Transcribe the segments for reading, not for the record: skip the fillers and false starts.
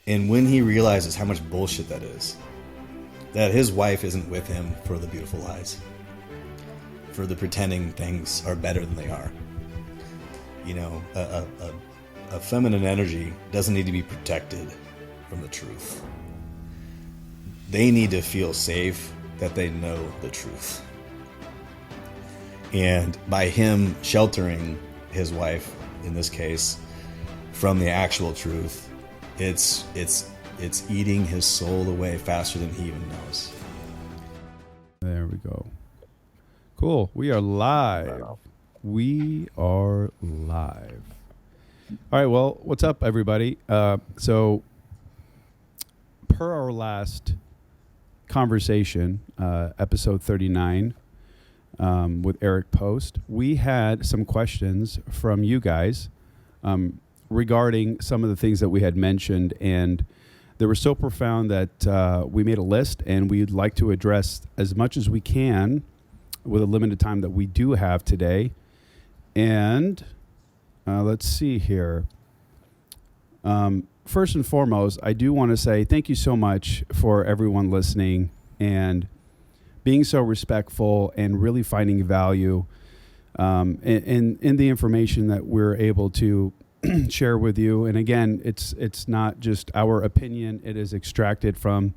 And when he realizes how much bullshit that is, that his wife isn't with him for the beautiful lies, for the pretending things are better than they are. You know, a feminine energy doesn't need to be protected from the truth. They need to feel safe that they know the truth. And by him sheltering his wife, in this case, from the actual truth, it's eating his soul away faster than he even knows. There we go. Cool. We are live. We are live. All right. Well, what's up, everybody? So, per our last conversation, episode 39, with Eric Post, we had some questions from you guys regarding some of the things that we had mentioned, and they were so profound that we made a list, and we'd like to address as much as we can with a limited time that we do have today. And let's see here. First and foremost, I do want to say thank you so much for everyone listening and being so respectful and really finding value in the information that we're able to share with you. And again, it's not just our opinion. It is extracted from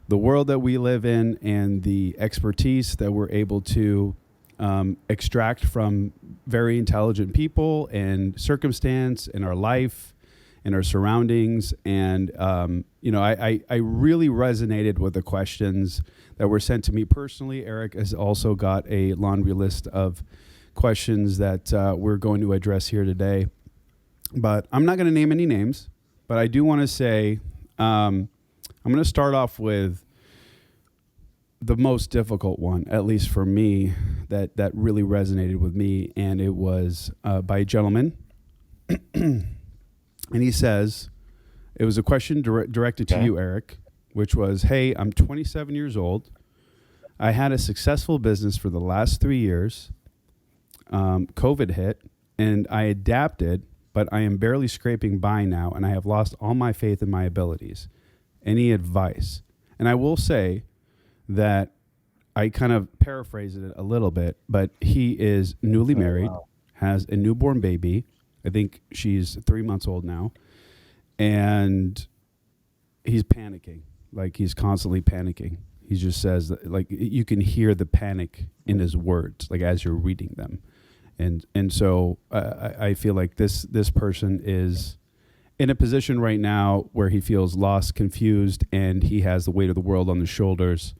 the world that we live in and the expertise that we're able to extract from very intelligent people and circumstance in our life, in our surroundings. And, I really resonated with the questions that were sent to me personally. Eric has also got a laundry list of questions that we're going to address here today. But I'm not going to name any names, but I do want to say I'm going to start off with the most difficult one, at least for me, that really resonated with me. And it was by a gentleman. And he says, it was a question directed to you, Eric, which was, hey, I'm 27 years old. I had a successful business for the last 3 years. COVID hit, and I adapted, but I am barely scraping by now, and I have lost all my faith in my abilities. Any advice? And I will say that I kind of paraphrased it a little bit, but he is newly married, has a newborn baby. I think she's 3 months old now. And he's panicking. Like, he's constantly panicking. He just says that, like, you can hear the panic in his words, like, as you're reading them. And so I feel like this person is in a position right now where he feels lost, confused, and he has the weight of the world on his shoulders,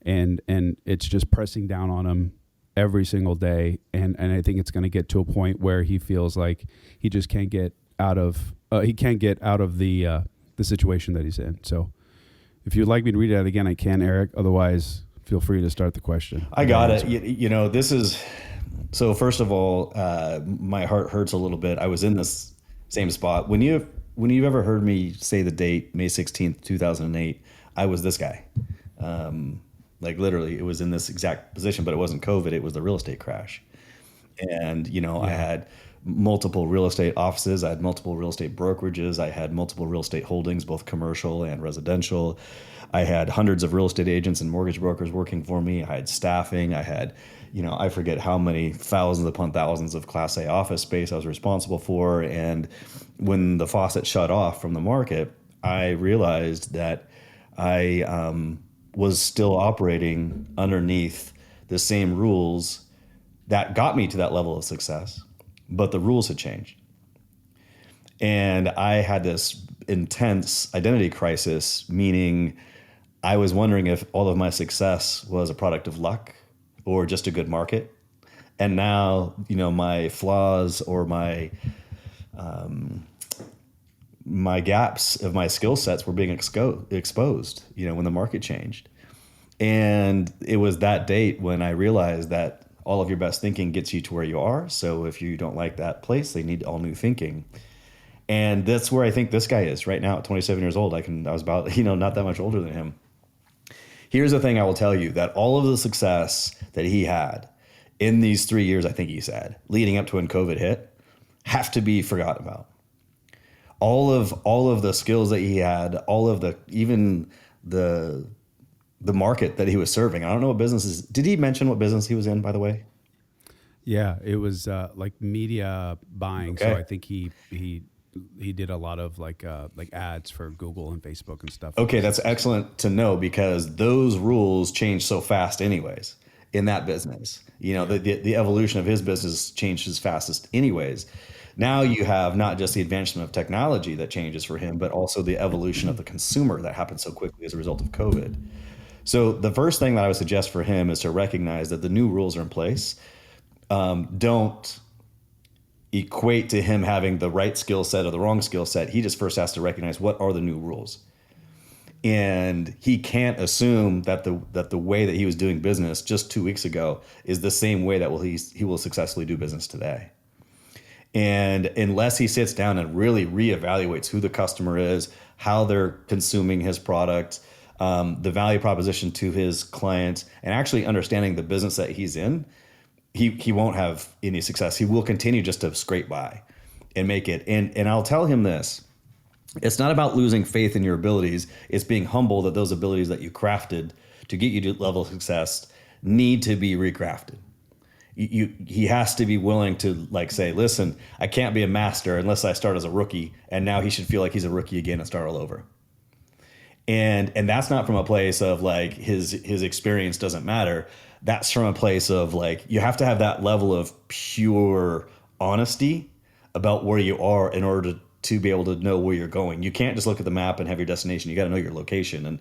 and it's just pressing down on him every single day. And I think it's going to get to a point where he feels like he just can't get out of the situation that he's in. So if you'd like me to read that again, I can, Eric. Otherwise, feel free to start the question. I got it. This is... So first of all, my heart hurts a little bit. I was in this same spot. When you've ever heard me say the date, May 16th, 2008, I was this guy. Like, literally, it was in this exact position, but it wasn't COVID. It was the real estate crash. And, I had multiple real estate offices. I had multiple real estate brokerages. I had multiple real estate holdings, both commercial and residential. I had hundreds of real estate agents and mortgage brokers working for me. I had staffing. I had, I forget how many thousands upon thousands of Class A office space I was responsible for. And when the faucet shut off from the market, I realized that I was still operating underneath the same rules that got me to that level of success, but the rules had changed. And I had this intense identity crisis, meaning I was wondering if all of my success was a product of luck or just a good market. And now, my flaws or my gaps of my skill sets were being exposed, when the market changed. And it was that date when I realized that all of your best thinking gets you to where you are. So if you don't like that place, they need all new thinking. And that's where I think this guy is right now at 27 years old. I was about, not that much older than him. Here's the thing I will tell you, that all of the success that he had in these 3 years, I think he said, leading up to when COVID hit, have to be forgotten about. all of the skills that he had, all of the even the market that he was serving. I don't know what businesses. Did he mention what business he was in, by the way? Yeah, it was like media buying. Okay. So I think he did a lot of like ads for Google and Facebook and stuff. Okay, that's excellent to know because those rules change so fast anyways in that business. The evolution of his business changed as fastest anyways. Now you have not just the advancement of technology that changes for him, but also the evolution of the consumer that happened so quickly as a result of COVID. So the first thing that I would suggest for him is to recognize that the new rules are in place. Don't equate to him having the right skill set or the wrong skill set. He just first has to recognize what are the new rules. And he can't assume that the way that he was doing business just 2 weeks ago is the same way that he will successfully do business today. And unless he sits down and really reevaluates who the customer is, how they're consuming his product, the value proposition to his clients, and actually understanding the business that he's in, he won't have any success. He will continue just to scrape by and make it. And I'll tell him this. It's not about losing faith in your abilities. It's being humble that those abilities that you crafted to get you to level of success need to be recrafted. He has to be willing to say, listen, I can't be a master unless I start as a rookie. And now he should feel like he's a rookie again and start all over. And that's not from a place of his experience doesn't matter. That's from a place of you have to have that level of pure honesty about where you are in order to be able to know where you're going. You can't just look at the map and have your destination. You got to know your location.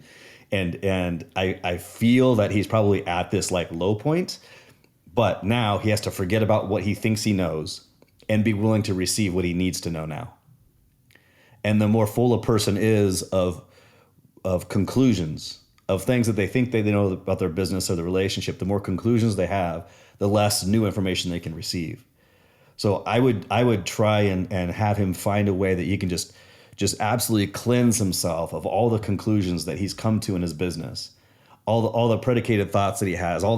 And I feel that he's probably at this low point. But now he has to forget about what he thinks he knows and be willing to receive what he needs to know now. And the more full a person is of conclusions, of things that they think they know about their business or the relationship, the more conclusions they have, the less new information they can receive. So I would try and have him find a way that he can just absolutely cleanse himself of all the conclusions that he's come to in his business, all the predicated thoughts that he has, all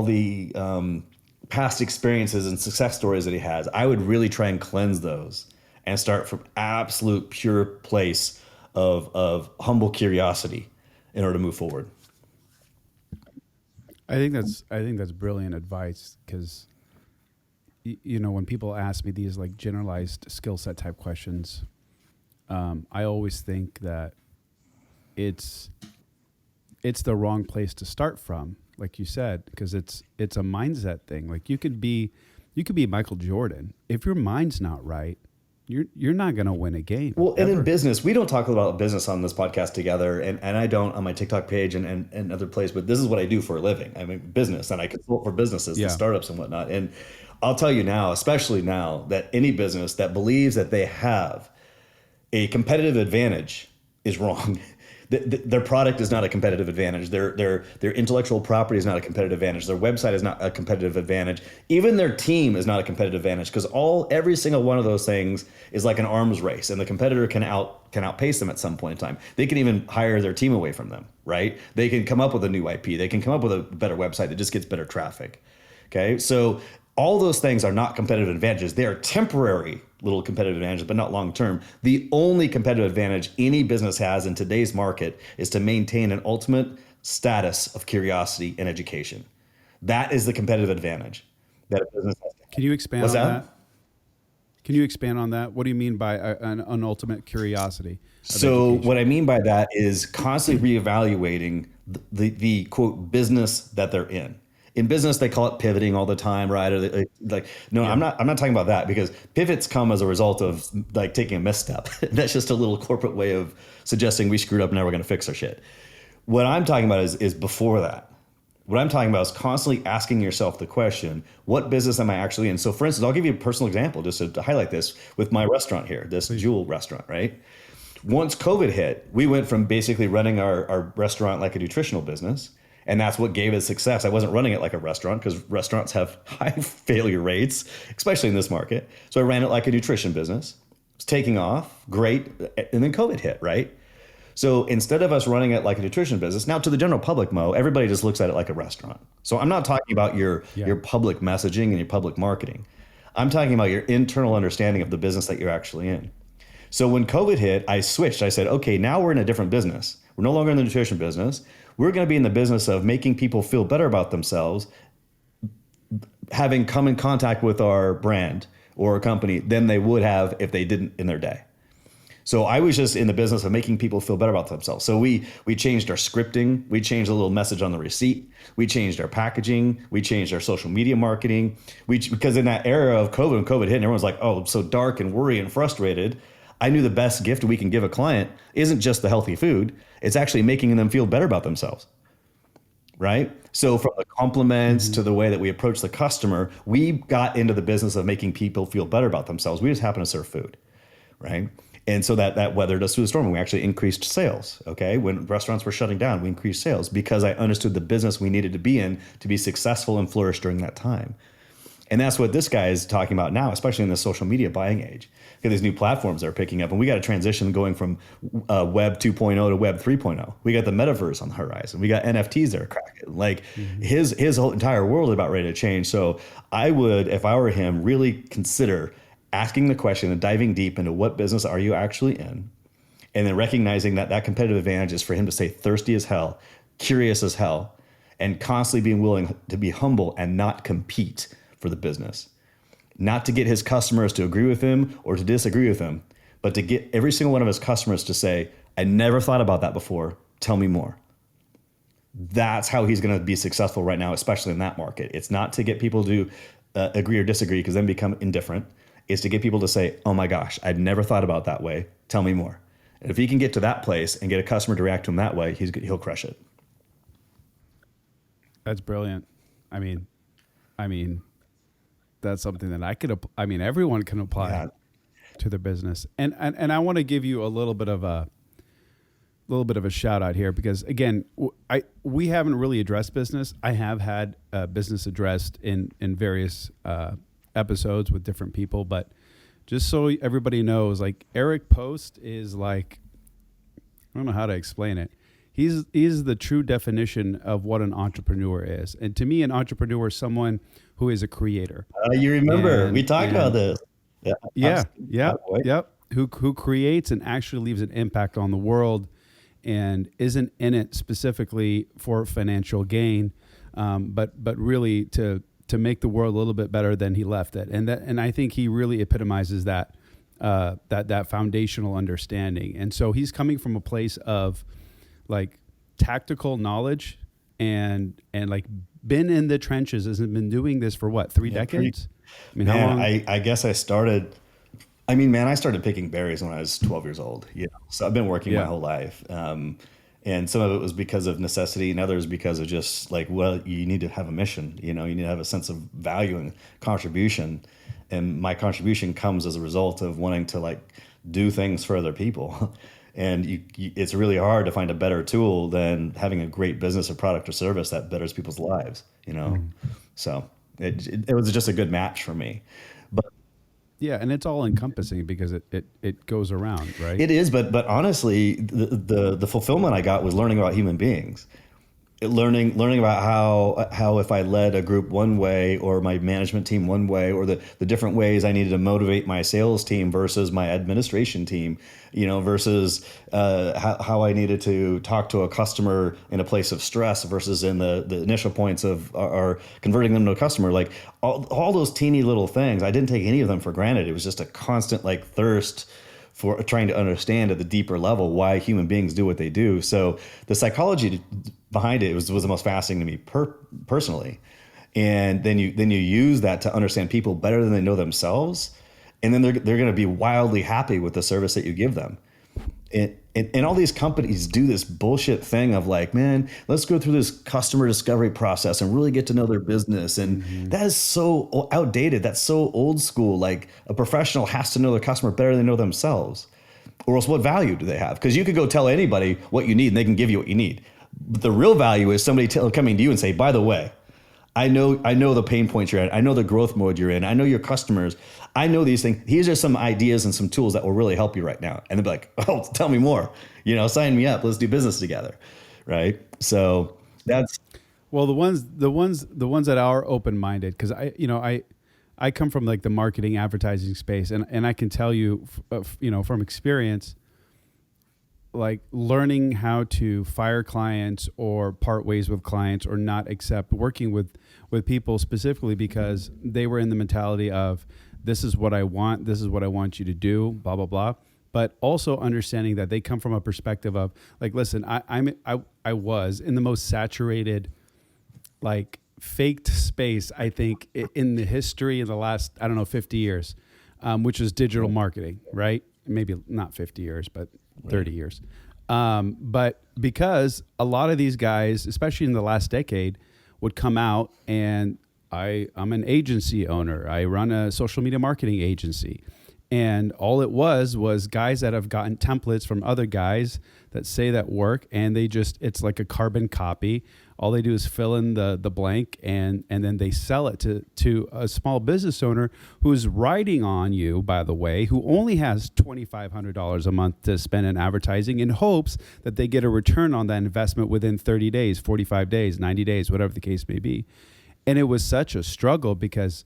the past experiences and success stories that he has. I would really try and cleanse those and start from absolute pure place of humble curiosity in order to move forward. I think that's brilliant advice because when people ask me these generalized skill set type questions, I always think that it's the wrong place to start from. Like you said, because it's a mindset thing. You could be Michael Jordan. If your mind's not right, you're not going to win a game. Well, ever. And in business, we don't talk about business on this podcast together, and I don't on my TikTok page and other places, but this is what I do for a living. I mean, business, and I consult for businesses and startups and whatnot. And I'll tell you now, especially now, that any business that believes that they have a competitive advantage is wrong. Their product is not a competitive advantage. Their intellectual property is not a competitive advantage. Their website is not a competitive advantage. Even their team is not a competitive advantage because every single one of those things is like an arms race, and the competitor can outpace them at some point in time. They can even hire their team away from them, right? They can come up with a new IP. They can come up with a better website that just gets better traffic. Okay, so all those things are not competitive advantages. They are temporary little competitive advantages, but not long term. The only competitive advantage any business has in today's market is to maintain an ultimate status of curiosity and education. That is the competitive advantage that a business has. Can you expand on that? Can you expand on that? What do you mean by an ultimate curiosity? So education? What I mean by that is constantly reevaluating the quote business that they're in. In business, they call it pivoting all the time, right? Or I'm not talking about that because pivots come as a result of taking a misstep. That's just a little corporate way of suggesting we screwed up and now we're going to fix our shit. What I'm talking about is before that. What I'm talking about is constantly asking yourself the question, what business am I actually in? So for instance, I'll give you a personal example just to highlight this with my restaurant here, this Jewel restaurant, right? Once COVID hit, we went from basically running our restaurant like a nutritional business. And that's what gave it success. I wasn't running it like a restaurant because restaurants have high failure rates, especially in this market. So I ran it like a nutrition business. It was taking off, great. And then COVID hit, right? So instead of us running it like a nutrition business, now to the general public, Mo, everybody just looks at it like a restaurant. So I'm not talking about your public messaging and your public marketing. I'm talking about your internal understanding of the business that you're actually in. So when COVID hit, I switched. I said, okay, now we're in a different business. We're no longer in the nutrition business. We're going to be in the business of making people feel better about themselves, having come in contact with our brand or a company than they would have if they didn't in their day. So I was just in the business of making people feel better about themselves. So we changed our scripting. We changed a little message on the receipt. We changed our packaging. We changed our social media marketing. Because in that era of COVID, when COVID hit, and everyone's like, oh, so dark and worried and frustrated, I knew the best gift we can give a client isn't just the healthy food. It's actually making them feel better about themselves, right? So from the compliments to the way that we approach the customer, we got into the business of making people feel better about themselves. We just happen to serve food, right? And so that weathered us through the storm, and we actually increased sales. Okay, when restaurants were shutting down, we increased sales because I understood the business we needed to be in to be successful and flourish during that time. And that's what this guy is talking about now, especially in the social media buying age. Okay, these new platforms that are picking up, and we got a transition going from Web 2.0 to Web 3.0. We got the metaverse on the horizon. We got NFTs that are cracking. Like his whole entire world is about ready to change. So I would, if I were him, really consider asking the question and diving deep into what business are you actually in, and then recognizing that competitive advantage is for him to stay thirsty as hell, curious as hell, and constantly being willing to be humble and not compete for the business. Not to get his customers to agree with him or to disagree with him, but to get every single one of his customers to say, I never thought about that before. Tell me more. That's how he's going to be successful right now, especially in that market. It's not to get people to agree or disagree, because then become indifferent. Is to get people to say, oh my gosh, I'd never thought about that way. Tell me more. And if he can get to that place and get a customer to react to him that way, he'll crush it. That's brilliant. I mean, that's something that everyone can apply to their business. And I want to give you a little bit of a shout out here, because again, we haven't really addressed business. I have had business addressed in various episodes with different people, but just so everybody knows, like, Eric Post is like, I don't know how to explain it. He's the true definition of what an entrepreneur is. And to me, an entrepreneur is someone who is a creator. You remember we talked about this. Yeah. Who creates and actually leaves an impact on the world, and isn't in it specifically for financial gain, but really to make the world a little bit better than he left it. And I think he really epitomizes that foundational understanding. And so he's coming from a place of like tactical knowledge and like been in the trenches, hasn't been doing this for what, 3 decades? I mean, how long? I guess I started picking berries when I was 12 years old. So I've been working my whole life. And some of it was because of necessity, and others because of just like, well, you need to have a mission, you need to have a sense of value and contribution. And my contribution comes as a result of wanting to like do things for other people. And it's really hard to find a better tool than having a great business or product or service that betters people's lives, So it was just a good match for me. But yeah, and it's all encompassing because it goes around, right? It is, but honestly, the fulfillment I got was learning about human beings, learning about how if I led a group one way, or my management team one way, or the different ways I needed to motivate my sales team versus my administration team, versus how I needed to talk to a customer in a place of stress versus in the initial points of or converting them to a customer. Like all those teeny little things, I didn't take any of them for granted. It was just a constant like thirst for trying to understand at the deeper level why human beings do what they do. So the psychology behind it was the most fascinating to me personally. And then you use that to understand people better than they know themselves. And then they're going to be wildly happy with the service that you give them. And all these companies do this bullshit thing of like, man, let's go through this customer discovery process and really get to know their business. And that is so outdated. That's so old school. Like a professional has to know their customer better than they know themselves. Or else what value do they have? Because you could go tell anybody what you need and they can give you what you need. But the real value is somebody coming to you and say, by the way, I know the pain points you're in. I know the growth mode you're in. I know your customers. I know these things. These are some ideas and some tools that will really help you right now. And they'll be like, oh, tell me more. Sign me up. Let's do business together. Right. So that's. Well, the ones that are open-minded, because I I come from like the marketing advertising space, and I can tell you, from experience, like learning how to fire clients or part ways with clients or not accept working with people specifically because they were in the mentality of this is what I want you to do, blah, blah, blah. But also understanding that they come from a perspective of like, listen, I was in the most saturated, like faked space, I think, in the history of the last, 50 years, which is digital marketing, right? Maybe not 50 years, but 30 years. But because a lot of these guys, especially in the last decade, would come out and I'm an agency owner. I run a social media marketing agency. And all it was guys that have gotten templates from other guys that say that work, and it's like a carbon copy. All they do is fill in the blank, and then they sell it to a small business owner who's riding on you, by the way, who only has $2,500 a month to spend in advertising in hopes that they get a return on that investment within 30 days, 45 days, 90 days, whatever the case may be. And it was such a struggle because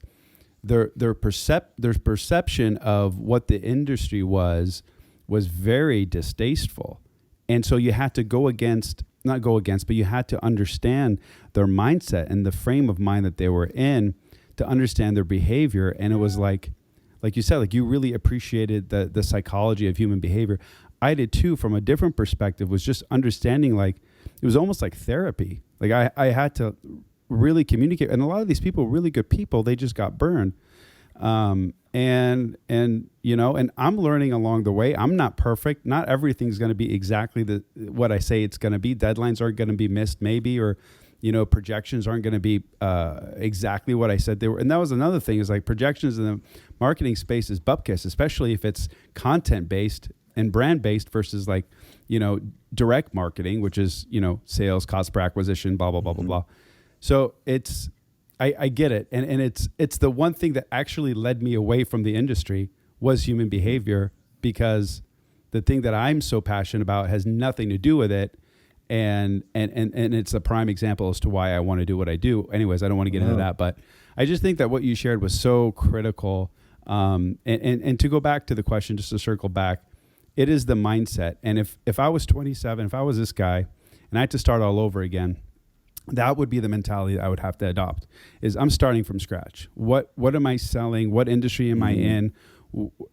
their perception of what the industry was very distasteful. And so you had to but you had to understand their mindset and the frame of mind that they were in to understand their behavior. And it was like you said, like you really appreciated the psychology of human behavior. I did too, from a different perspective, was just understanding, like, it was almost like therapy. Like I had to really communicate. And a lot of these people, really good people, they just got burned. And I'm learning along the way. I'm not perfect. Not everything's going to be exactly what I say it's going to be. Deadlines aren't going to be missed maybe, or, projections aren't going to be, exactly what I said they were. And that was another thing, is like projections in the marketing space is bupkis, especially if it's content based and brand based versus like, direct marketing, which is, sales, cost per acquisition, blah, blah, blah, blah, blah. So I get it. And it's the one thing that actually led me away from the industry was human behavior, because the thing that I'm so passionate about has nothing to do with it. And it's a prime example as to why I want to do what I do. Anyways, I don't want to get into that, but I just think that what you shared was so critical. And to go back to the question, just to circle back, it is the mindset. And if I was 27, if I was this guy and I had to start all over again, that would be the mentality that I would have to adopt, is I'm starting from scratch. What am I selling? What industry am I in?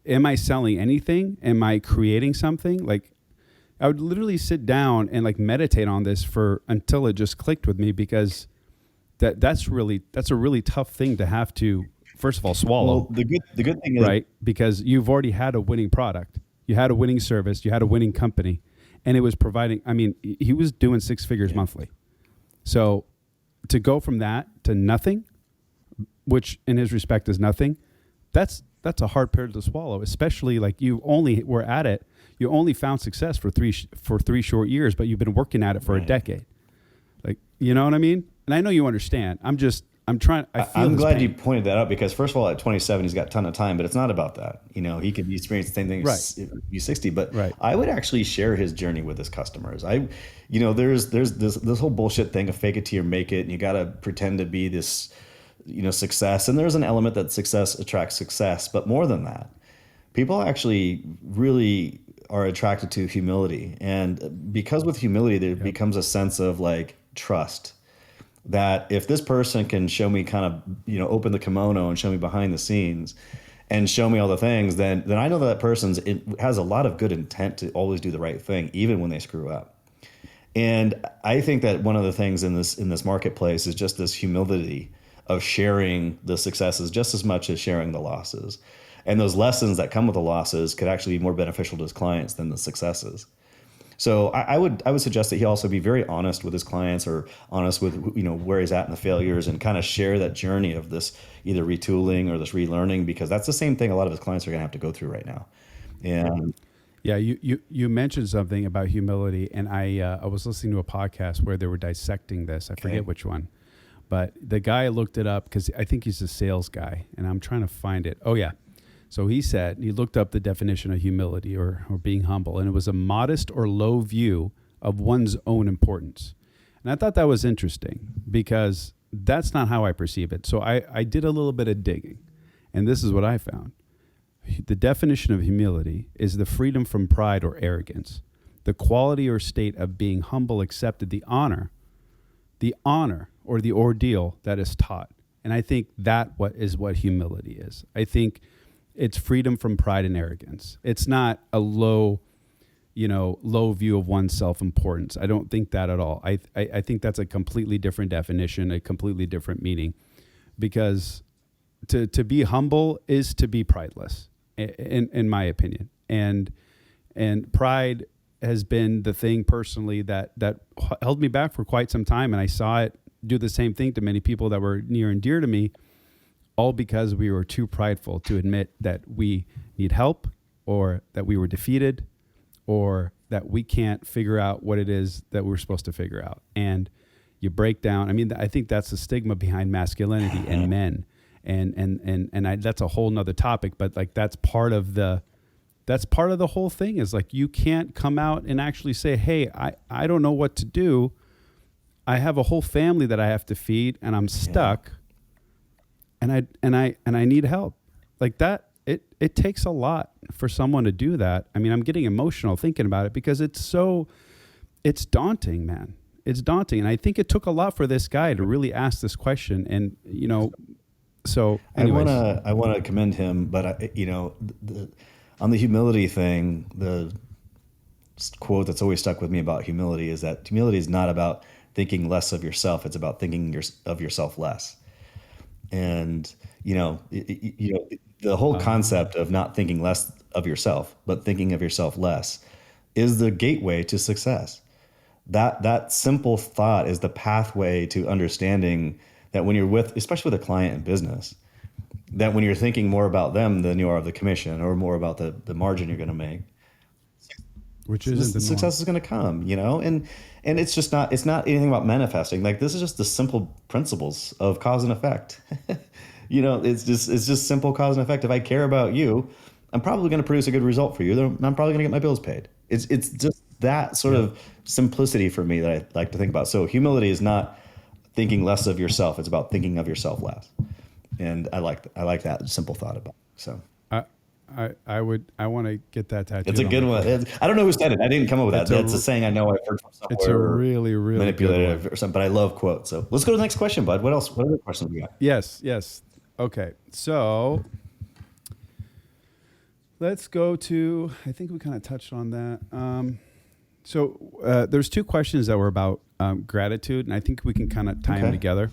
Am I selling anything? Am I creating something? Like, I would literally sit down and like meditate on this until it just clicked with me, because that's a really tough thing to have to, first of all, swallow. Well, the good thing is, right? Because you've already had a winning product. You had a winning service. You had a winning company, and it was providing, he was doing six figures monthly. So to go from that to nothing, which in his respect is nothing, that's a hard pill to swallow, especially like you only were at it. You only found success for three short years, but you've been working at it for a decade. Like, you know what I mean? And I know you understand. I'm glad you pointed that out, because first of all, at 27, he's got a ton of time, but it's not about that. He could experience the same thing at 60, but I would actually share his journey with his customers. There's this whole bullshit thing of fake it till you make it, and you got to pretend to be this, success. And there's an element that success attracts success, but more than that, people actually really are attracted to humility. And because with humility, there becomes a sense of like trust. That if this person can show me kind of, open the kimono and show me behind the scenes and show me all the things, then I know that person has a lot of good intent to always do the right thing, even when they screw up. And I think that one of the things in this marketplace is just this humility of sharing the successes just as much as sharing the losses. And those lessons that come with the losses could actually be more beneficial to his clients than the successes. So I would suggest that he also be very honest with his clients, or honest with where he's at in the failures, and kind of share that journey of this either retooling or this relearning, because that's the same thing a lot of his clients are going to have to go through right now. And yeah, you mentioned something about humility, and I was listening to a podcast where they were dissecting this. I forget which one, but the guy looked it up because I think he's a sales guy, and I'm trying to find it. Oh yeah. So he looked up the definition of humility or being humble, and it was a modest or low view of one's own importance. And I thought that was interesting, because that's not how I perceive it. So I did a little bit of digging, And this is what I found. The definition of humility is the freedom from pride or arrogance, the quality or state of being humble, accepted the honor or the ordeal that is taught. And I think what humility is. I think it's freedom from pride and arrogance. It's not a low view of one's self-importance. I don't think that at all. I think that's a completely different definition, a completely different meaning, because to be humble is to be prideless, in my opinion. And pride has been the thing personally that held me back for quite some time. And I saw it do the same thing to many people that were near and dear to me, all because we were too prideful to admit that we need help, or that we were defeated, or that we can't figure out what it is that we're supposed to figure out. And you break down. I mean, I think that's the stigma behind masculinity and men. And that's a whole nother topic, but like, that's part of the whole thing, is like, you can't come out and actually say, hey, I don't know what to do. I have a whole family that I have to feed, and I'm stuck, and I need help. Like that, it takes a lot for someone to do that. I mean, I'm getting emotional thinking about it, because it's daunting, man. It's daunting. And I think it took a lot for this guy to really ask this question. And, so anyways. I want to commend him, but on the humility thing, the quote that's always stuck with me about humility is that humility is not about thinking less of yourself. It's about thinking of yourself less. And, the whole concept of not thinking less of yourself, but thinking of yourself less, is the gateway to success. That simple thought is the pathway to understanding that when you're especially with a client in business, that when you're thinking more about them than you are of the commission, or more about the margin you're going to make, which is the success is going to come, and it's not anything about manifesting. Like, this is just the simple principles of cause and effect. It's just simple cause and effect. If I care about you, I'm probably going to produce a good result for you. I'm probably going to get my bills paid. It's just that sort of simplicity for me that I like to think about. So humility is not thinking less of yourself. It's about thinking of yourself less. And I like that simple thought about it. So I want to get that tattooed. It's a good one. I don't know who said it. I didn't come up with that. That's a saying I know I've heard from somewhere. It's a really, really manipulative or something, but I love quotes. So let's go to the next question, bud. What else? What other questions we got? Yes. Okay. So let's go to, I think we kind of touched on that. So there's two questions that were about gratitude, and I think we can kind of tie them together.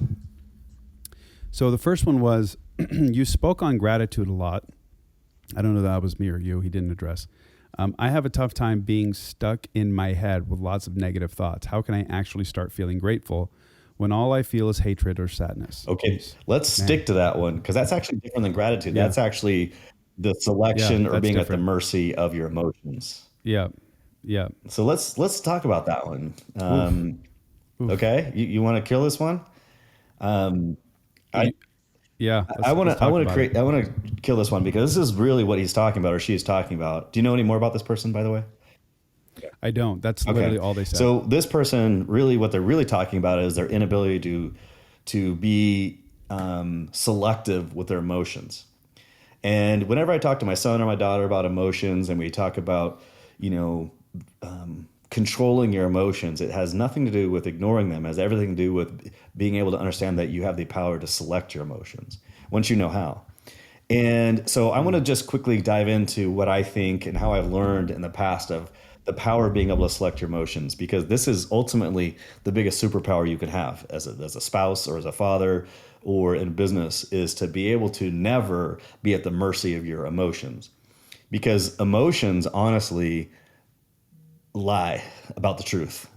So the first one was, you spoke on gratitude a lot. I don't know if that was me or you. He didn't address. I have a tough time being stuck in my head with lots of negative thoughts. How can I actually start feeling grateful when all I feel is hatred or sadness? Okay, let's stick to that one, because that's actually different than gratitude. That's actually the selection or being different at the mercy of your emotions. Yeah. So let's talk about that one. Oof. Okay, you want to kill this one? I want to kill this one, because this is really what he's talking about, or she's talking about. Do you know any more about this person, by the way? I don't. That's literally all they said. So this person, really, what they're really talking about is their inability to be selective with their emotions. And whenever I talk to my son or my daughter about emotions, and we talk about, controlling your emotions, it has nothing to do with ignoring them. It has everything to do with being able to understand that you have the power to select your emotions once you know how. And so I want to just quickly dive into what I think and how I've learned in the past of the power of being able to select your emotions, because this is ultimately the biggest superpower you can have as a spouse or as a father or in business, is to be able to never be at the mercy of your emotions, because emotions honestly lie about the truth.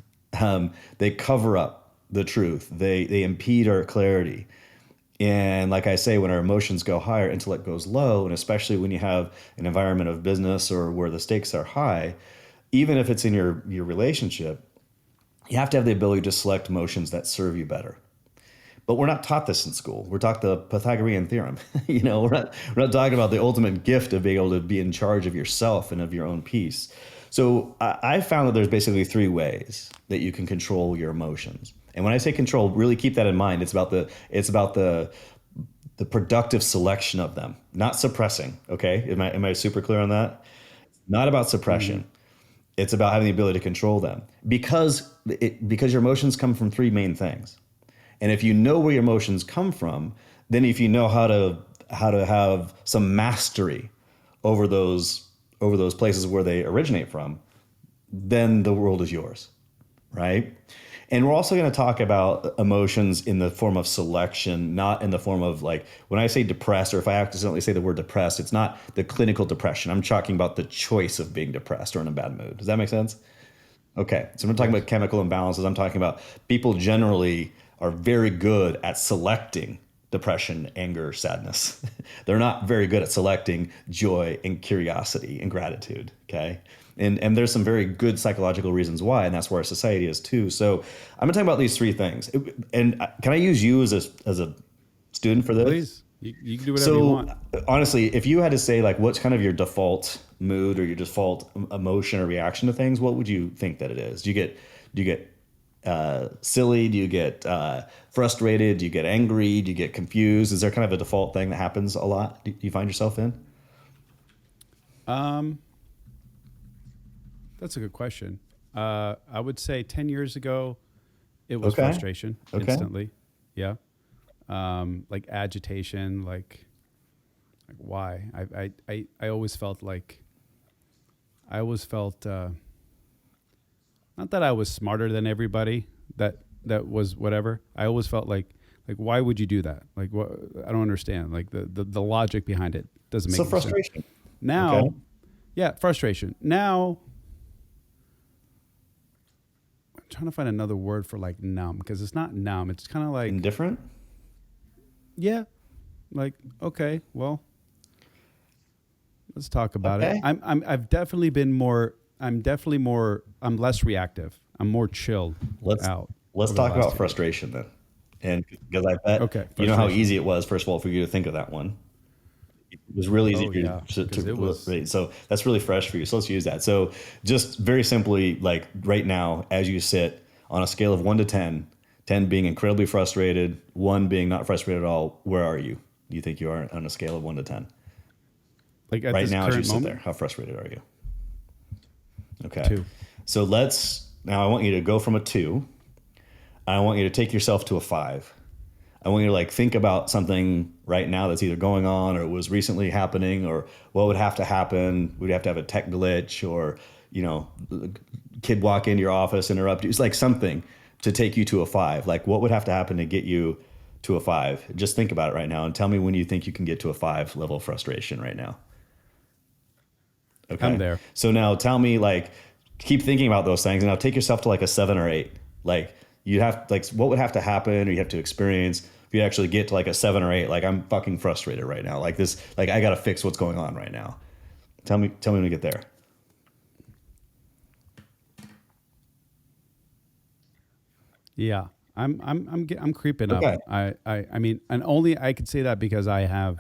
They cover up the truth. They impede our clarity. And like I say, when our emotions go high, our intellect goes low. And especially when you have an environment of business or where the stakes are high, even if it's in your relationship, you have to have the ability to select emotions that serve you better. But we're not taught this in school. We're taught the Pythagorean theorem. We're not talking about the ultimate gift of being able to be in charge of yourself and of your own peace. So I found that there's basically three ways that you can control your emotions. And when I say control, really keep that in mind. It's about the the productive selection of them, not suppressing. Okay. Am I super clear on that? Not about suppression. It's about having the ability to control them because your emotions come from three main things. And if you know where your emotions come from, then if you know how to have some mastery over those places where they originate from, then the world is yours, right? And we're also going to talk about emotions in the form of selection, not in the form of like, when I say depressed, or if I accidentally say the word depressed, it's not the clinical depression. I'm talking about the choice of being depressed or in a bad mood. Does that make sense? Okay. So I'm talking about chemical imbalances. I'm talking about people generally are very good at selecting depression, anger, sadness. They're not very good at selecting joy and curiosity and gratitude. Okay. And there's some very good psychological reasons why, and that's where our society is too. So I'm gonna talk about these three things. And can I use you as a student for this? Please, you can do whatever you want. Honestly, if you had to say like what's kind of your default mood or your default emotion or reaction to things, what would you think that it is? Do you get silly? Do you get frustrated? Do you get angry? Do you get confused? Is there kind of a default thing that happens a lot? Do you find yourself in? That's a good question. I would say 10 years ago, it was frustration instantly. Yeah. Like agitation, like why? I always felt not that I was smarter than everybody that was whatever. I always felt like why would you do that? Like what? I don't understand. Like the logic behind it doesn't make any frustration. sense. Now, yeah, frustration. Now, I'm trying to find another word for like numb, because it's not numb. It's kind of like indifferent. Yeah, like okay, well, let's talk about it. I've definitely been more. I'm less reactive. I'm more chilled out. Let's talk about frustration then. And because I bet you know how easy it was, first of all, for you to think of that one. It was really easy to so that's really fresh for you. So let's use that. So just very simply, like right now, as you sit on a scale of 1 to 10, 10 being incredibly frustrated, 1 being not frustrated at all, where are you? Do you think you are on a scale of 1 to 10? Like at right this now, as you sit moment? there, how frustrated are you? Okay. 2. So now I want you to go from a 2. I want you to take yourself to a 5. I want you to like think about something right now that's either going on or was recently happening, or what would have to happen. We'd have to have a tech glitch, or, kid walk into your office, interrupt you. It's like something to take you to a 5. Like what would have to happen to get you to a 5? Just think about it right now and tell me when you think you can get to a 5 level of frustration right now. Okay. I'm there. So now tell me, like, keep thinking about those things, and now take yourself to like a 7 or 8. Like you have, like, what would have to happen or you have to experience if you actually get to like a 7 or 8? Like I'm fucking frustrated right now. Like this, like I got to fix what's going on right now. Tell me when we get there. Yeah, I'm creeping up. I mean, and only I could say that because I have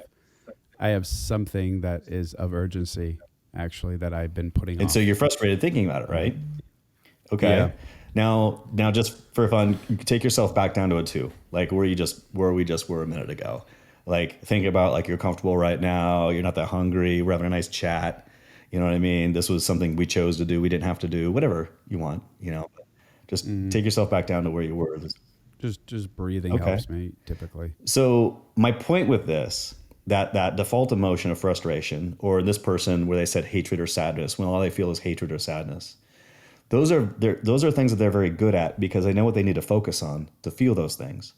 something that is of urgency, actually, that I've been putting and off. So you're frustrated thinking about it, right? Okay. Yeah. Now just for fun, you can take yourself back down to a 2, like where we just were a minute ago. Like think about like you're comfortable right now. You're not that hungry. We're having a nice chat. You know what I mean? This was something we chose to do. We didn't have to do whatever you want, Just take yourself back down to where you were. Just breathing helps me typically. So my point with this, that default emotion of frustration, or in this person where they said hatred or sadness, when all they feel is hatred or sadness, those are things that they're very good at because they know what they need to focus on to feel those things.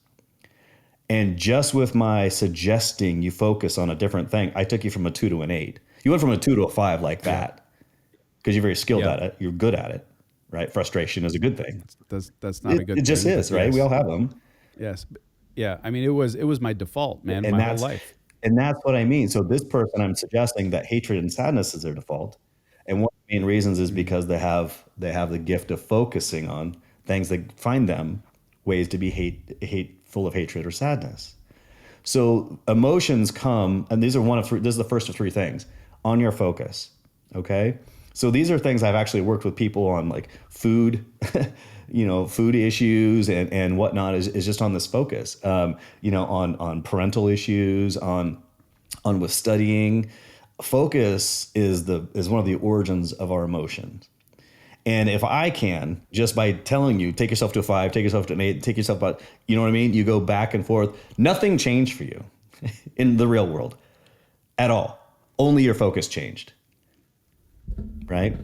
And just with my suggesting you focus on a different thing, I took you from a 2 to an 8. You went from a 2 to a 5 like that because you're very skilled at it. You're good at it. Right? Frustration is a good thing. That's not a good thing. It just is, right? Yes. We all have them. Yes. Yeah. I mean, it was my default, man, my whole life. And that's what I mean. So this person, I'm suggesting that hatred and sadness is their default. And one of the main reasons is because they have the gift of focusing on things that find them ways to be full of hatred or sadness. So emotions come, and these are one of 3, this is the first of 3 things on your focus. Okay. So these are things I've actually worked with people on, like food, food issues and whatnot is just on this focus, on parental issues, on with studying. Focus is one of the origins of our emotions. And if I can, just by telling you, take yourself to a 5, take yourself to an 8, take yourself about, you know what I mean? You go back and forth. Nothing changed for you in the real world at all. Only your focus changed, right?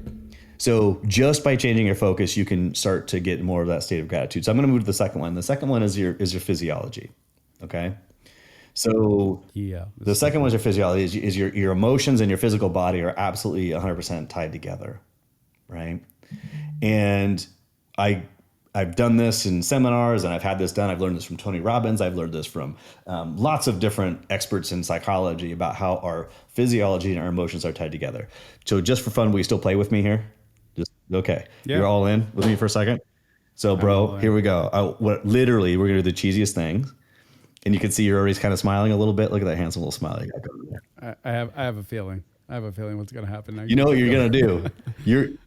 So just by changing your focus, you can start to get more of that state of gratitude. So I'm going to move to the second one. The second one is your physiology, okay? So the second one is your physiology, is your emotions and your physical body are absolutely 100% tied together, right? And I've done this in seminars, and I've had this done. I've learned this from Tony Robbins. I've learned this from lots of different experts in psychology about how our physiology and our emotions are tied together. So just for fun, will you still play with me here? Just okay. Yeah. You're all in with me for a second? So bro, here we go. Literally, we're going to do the cheesiest things. And you can see you're already kind of smiling a little bit. Look at that handsome little smile you got going there. I have a feeling. I have a feeling what's going to happen now. You know what you're going to do?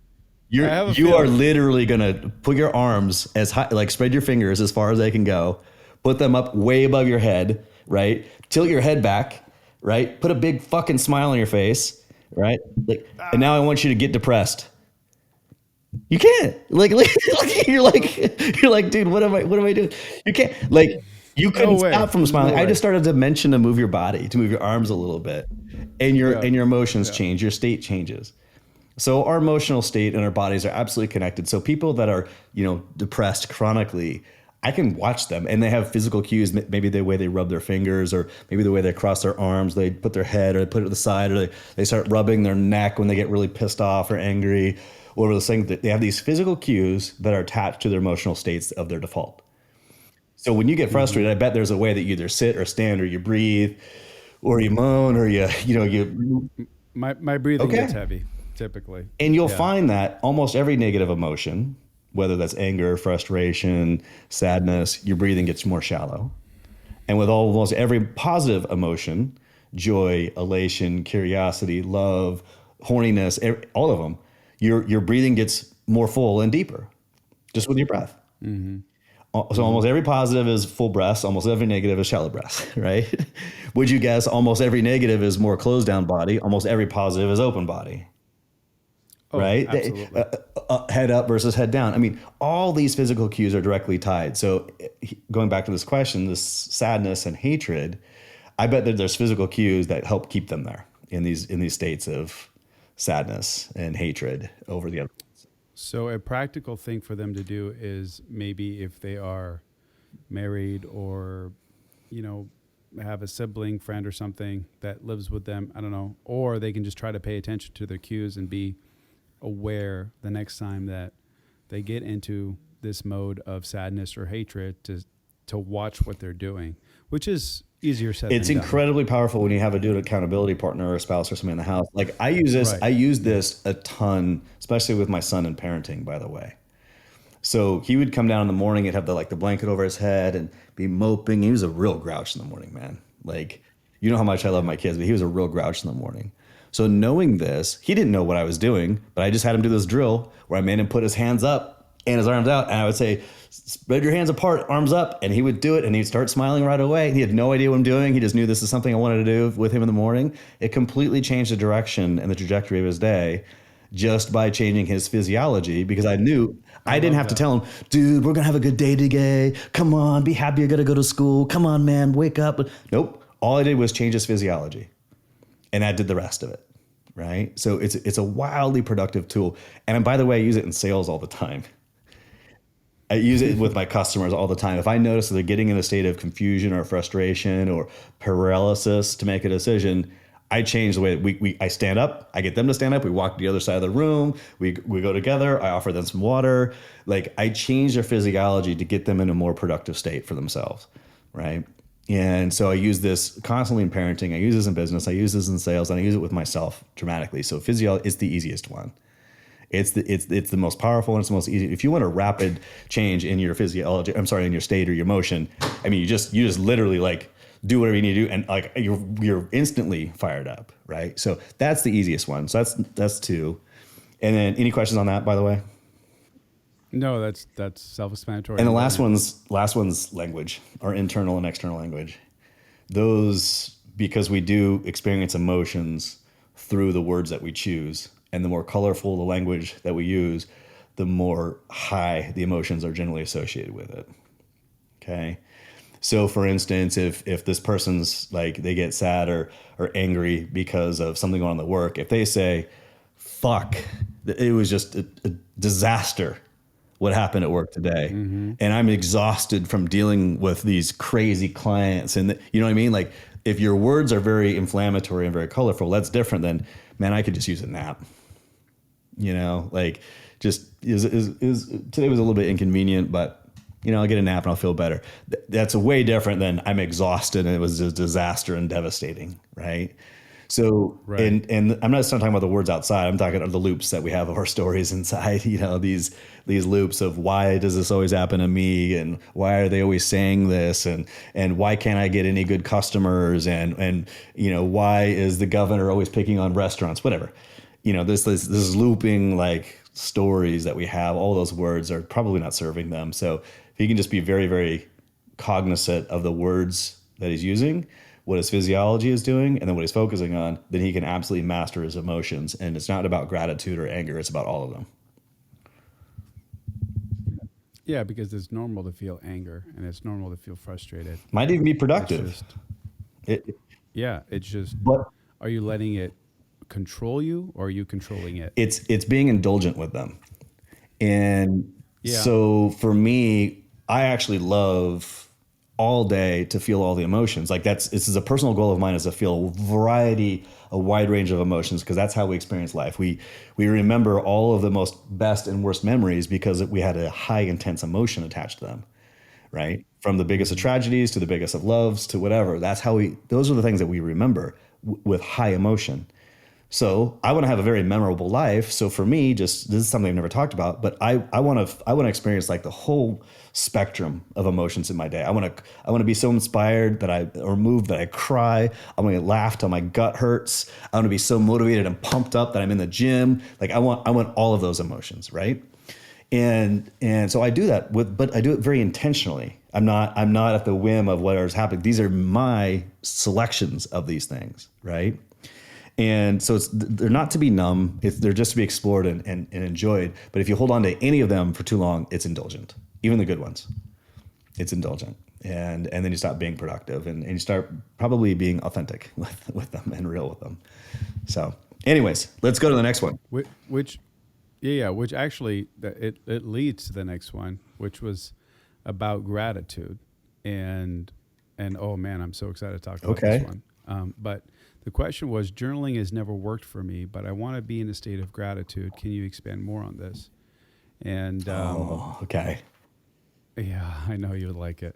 You are literally going to put your arms as high, like spread your fingers as far as they can go, put them up way above your head, right? Tilt your head back, right? Put a big fucking smile on your face, right? And now I want you to get depressed. You can't. You're like, dude, what am I doing? You can't. You couldn't stop from smiling. I just started to mention to move your body, to move your arms a little bit, and your emotions change, your state changes. So our emotional state and our bodies are absolutely connected. So people that are, depressed chronically, I can watch them and they have physical cues, maybe the way they rub their fingers, or maybe the way they cross their arms, they put their head or they put it to the side, or they start rubbing their neck when they get really pissed off or angry, or those things. They have these physical cues that are attached to their emotional states of their default. So when you get frustrated, I bet there's a way that you either sit or stand, or you breathe, or you moan, or you. My breathing gets heavy, typically. And you'll find that almost every negative emotion, whether that's anger, frustration, sadness, your breathing gets more shallow. And with almost every positive emotion, joy, elation, curiosity, love, horniness, all of them, your breathing gets more full and deeper, just with your breath. Mm-hmm. So almost every positive is full breaths. Almost every negative is shallow breaths, right? Would you guess almost every negative is more closed down body? Almost every positive is open body, right? Absolutely. Head up versus head down. I mean, all these physical cues are directly tied. So going back to this question, this sadness and hatred, I bet that there's physical cues that help keep them there in these states of sadness and hatred over the other. So a practical thing for them to do is maybe if they are married or, have a sibling, friend or something that lives with them, I don't know, or they can just try to pay attention to their cues and be aware the next time that they get into this mode of sadness or hatred to watch what they're doing, which is easier said than done. It's incredibly powerful when you have a dude accountability partner or a spouse or somebody in the house. Like I use this, I use this a ton, especially with my son in parenting, by the way. So he would come down in the morning and have the blanket over his head and be moping. He was a real grouch in the morning, man. Like, you know how much I love my kids, but he was a real grouch in the morning. So knowing this, he didn't know what I was doing, but I just had him do this drill where I made him put his hands up and his arms out. And I would say, spread your hands apart, arms up. And he would do it and he'd start smiling right away. He had no idea what I'm doing. He just knew this is something I wanted to do with him in the morning. It completely changed the direction and the trajectory of his day just by changing his physiology, because I knew I didn't have to tell him, dude, we're going to have a good day today. Come on, be happy. You're going to go to school. Come on, man, wake up. Nope. All I did was change his physiology and I did the rest of it. Right. So it's a wildly productive tool. And by the way, I use it in sales all the time. I use it with my customers all the time. If I notice that they're getting in a state of confusion or frustration or paralysis to make a decision, I change the way I stand up. I get them to stand up. We walk to the other side of the room. We go together. I offer them some water. I change their physiology to get them in a more productive state for themselves. Right. And so I use this constantly in parenting. I use this in business. I use this in sales, and I use it with myself dramatically. So physiology is the easiest one. It's the most powerful and it's the most easy. If you want a rapid change in your physiology, in your state or your emotion, I mean, you just literally do whatever you need to do, and you're instantly fired up, right? So that's the easiest one. So that's two. And then any questions on that, by the way? No, that's self-explanatory. And the last one's language, our internal and external language. Those, because we do experience emotions through the words that we choose, and the more colorful the language that we use, the more high the emotions are generally associated with it. Okay. So for instance, if this person's like, they get sad or angry because of something going on at work, if they say, fuck, it was just a disaster what happened at work today. And I'm exhausted from dealing with these crazy clients. And you know what I mean? Like, if your words are very inflammatory and very colorful, that's different than, man, I could just use a nap. You know, like, just is today was a little bit inconvenient, but you know, I'll get a nap and I'll feel better. That's way different than I'm exhausted and it was a disaster and devastating, right? So, Right. and I'm not just talking about the words outside. I'm talking about the loops that we have of our stories inside. You know, these loops of, why does this always happen to me, and why are they always saying this, and why can't I get any good customers, and you know, why is the governor always picking on restaurants, whatever. You know, this looping like stories that we have. All those words are probably not serving them. So if he can just be very, very cognizant of the words that he's using, what his physiology is doing, and then what he's focusing on, then he can absolutely master his emotions. And it's not about gratitude or anger. It's about all of them. Yeah, because it's normal to feel anger and it's normal to feel frustrated. Might even be productive. It's just, But are you letting it control you, or are you controlling it? it's being indulgent with them. And Yeah. so for me, I actually love all day to feel all the emotions. Like, this is a personal goal of mine, is to feel a wide range of emotions, because that's how we experience life. We remember all of the most best and worst memories because we had a high intense emotion attached to them, right? From the biggest of tragedies to the biggest of loves to whatever. Those are the things that we remember with high emotion. So I want to have a very memorable life. So for me, this is something I've never talked about, but I want to experience like the whole spectrum of emotions in my day. I want to be so inspired or moved that I cry. I want to laugh till my gut hurts. I want to be so motivated and pumped up that I'm in the gym. Like, I want all of those emotions, right? And so I do that but I do it very intentionally. I'm not at the whim of whatever's happening. These are my selections of these things, right? And so they're not to be numb. They're just to be explored and enjoyed. But if you hold on to any of them for too long, it's indulgent. Even the good ones, it's indulgent. And then you stop being productive, and you start probably being authentic with them and real with them. So anyways, let's go to the next one. Which actually it leads to the next one, which was about gratitude. And oh man, I'm so excited to talk about this one. But the question was, journaling has never worked for me, but I want to be in a state of gratitude. Can you expand more on this? And okay. Yeah, I know you would like it.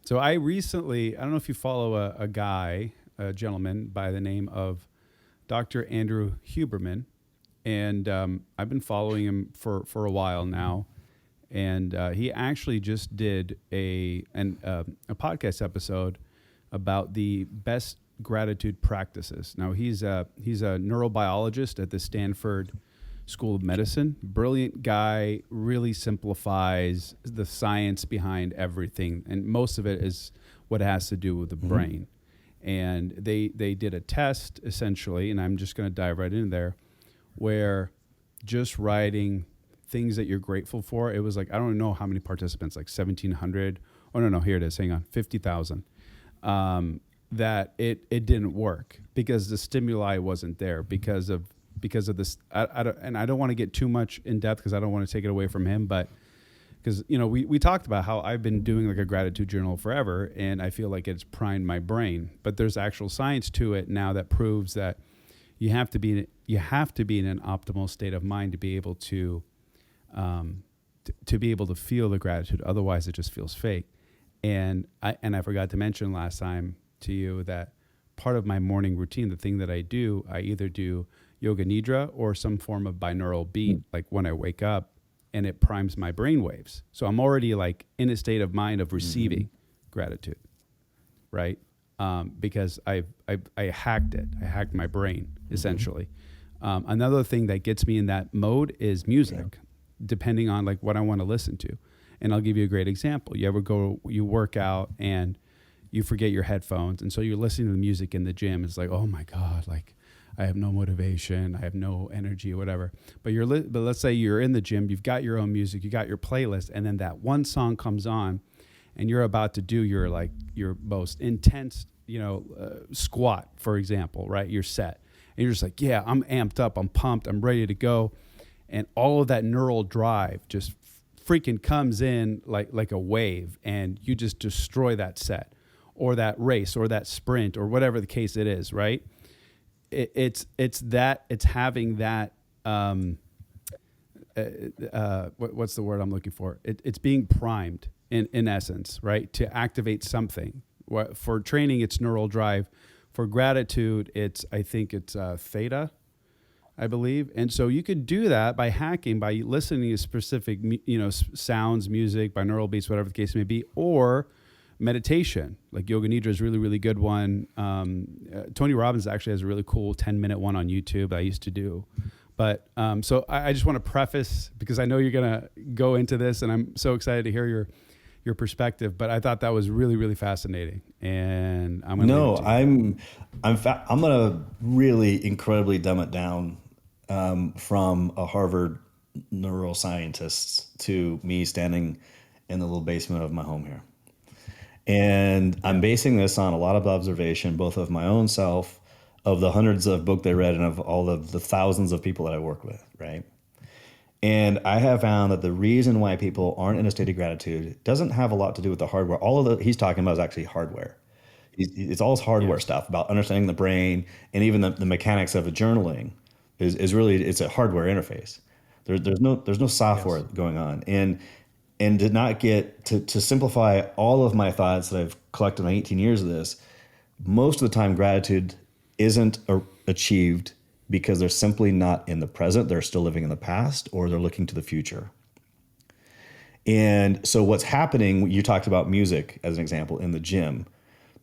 So I don't know if you follow a gentleman by the name of Dr. Andrew Huberman. And I've been following him for a while now. And he actually just did a podcast episode about the best gratitude practices. Now he's a neurobiologist at the Stanford School of Medicine. Brilliant guy, really simplifies the science behind everything, and most of it is what has to do with the brain. And they did a test essentially, and I'm just going to dive right in there, where just writing things that you're grateful for, it was like, I don't know how many participants, like 1,700. Oh no, here it is. Hang on, 50,000. That it didn't work because the stimuli wasn't there because of this. I don't want to get too much in depth because I don't want to take it away from him, but because we talked about how I've been doing like a gratitude journal forever, and I feel like it's primed my brain, but there's actual science to it now that proves that you have to be in an optimal state of mind to be able to feel the gratitude. Otherwise, it just feels fake. And I forgot to mention last time to you that part of my morning routine, the thing that I either do yoga nidra or some form of binaural beat, like when I wake up, and it primes my brain waves. So I'm already like in a state of mind of receiving gratitude, right? Because I hacked it. I hacked my brain essentially. Another thing that gets me in that mode is music, depending on like what I want to listen to. And I'll give you a great example. You ever you work out and you forget your headphones, and so you're listening to the music in the gym. It's like, oh my God, like I have no motivation, I have no energy, or whatever. But but let's say you're in the gym, you've got your own music, you got your playlist, and then that one song comes on, and you're about to do your most intense, squat, for example, right? Your set, and you're just like, yeah, I'm amped up, I'm pumped, I'm ready to go, and all of that neural drive just freaking comes in like a wave, and you just destroy that set, or that race, or that sprint, or whatever the case it is, right? It's having that what's the word I'm looking for? It's being primed in essence, right? To activate something. For training, it's neural drive. For gratitude, I think it's theta, I believe. And so you could do that by hacking, by listening to specific sounds, music, binaural beats, whatever the case may be, or meditation. Like Yoga Nidra is a really, really good one. Tony Robbins actually has a really cool 10-minute one on YouTube that I used to do. But so I just want to preface, because I know you're going to go into this, and I'm so excited to hear your perspective. But I thought that was really, really fascinating. And I'm going to really incredibly dumb it down from a Harvard neuroscientist to me standing in the little basement of my home here. And I'm basing this on a lot of observation, both of my own self, of the hundreds of books they read, and of all of the thousands of people that I work with, right? And I have found that the reason why people aren't in a state of gratitude doesn't have a lot to do with the hardware. All of he's talking about is actually hardware. It's all hardware stuff about understanding the brain, and even the mechanics of a journaling is really, it's a hardware interface. There's no software going on. And to not get to simplify all of my thoughts that I've collected in 18 years of this, most of the time gratitude isn't achieved because they're simply not in the present. They're still living in the past, or they're looking to the future. And so what's happening, you talked about music as an example in the gym.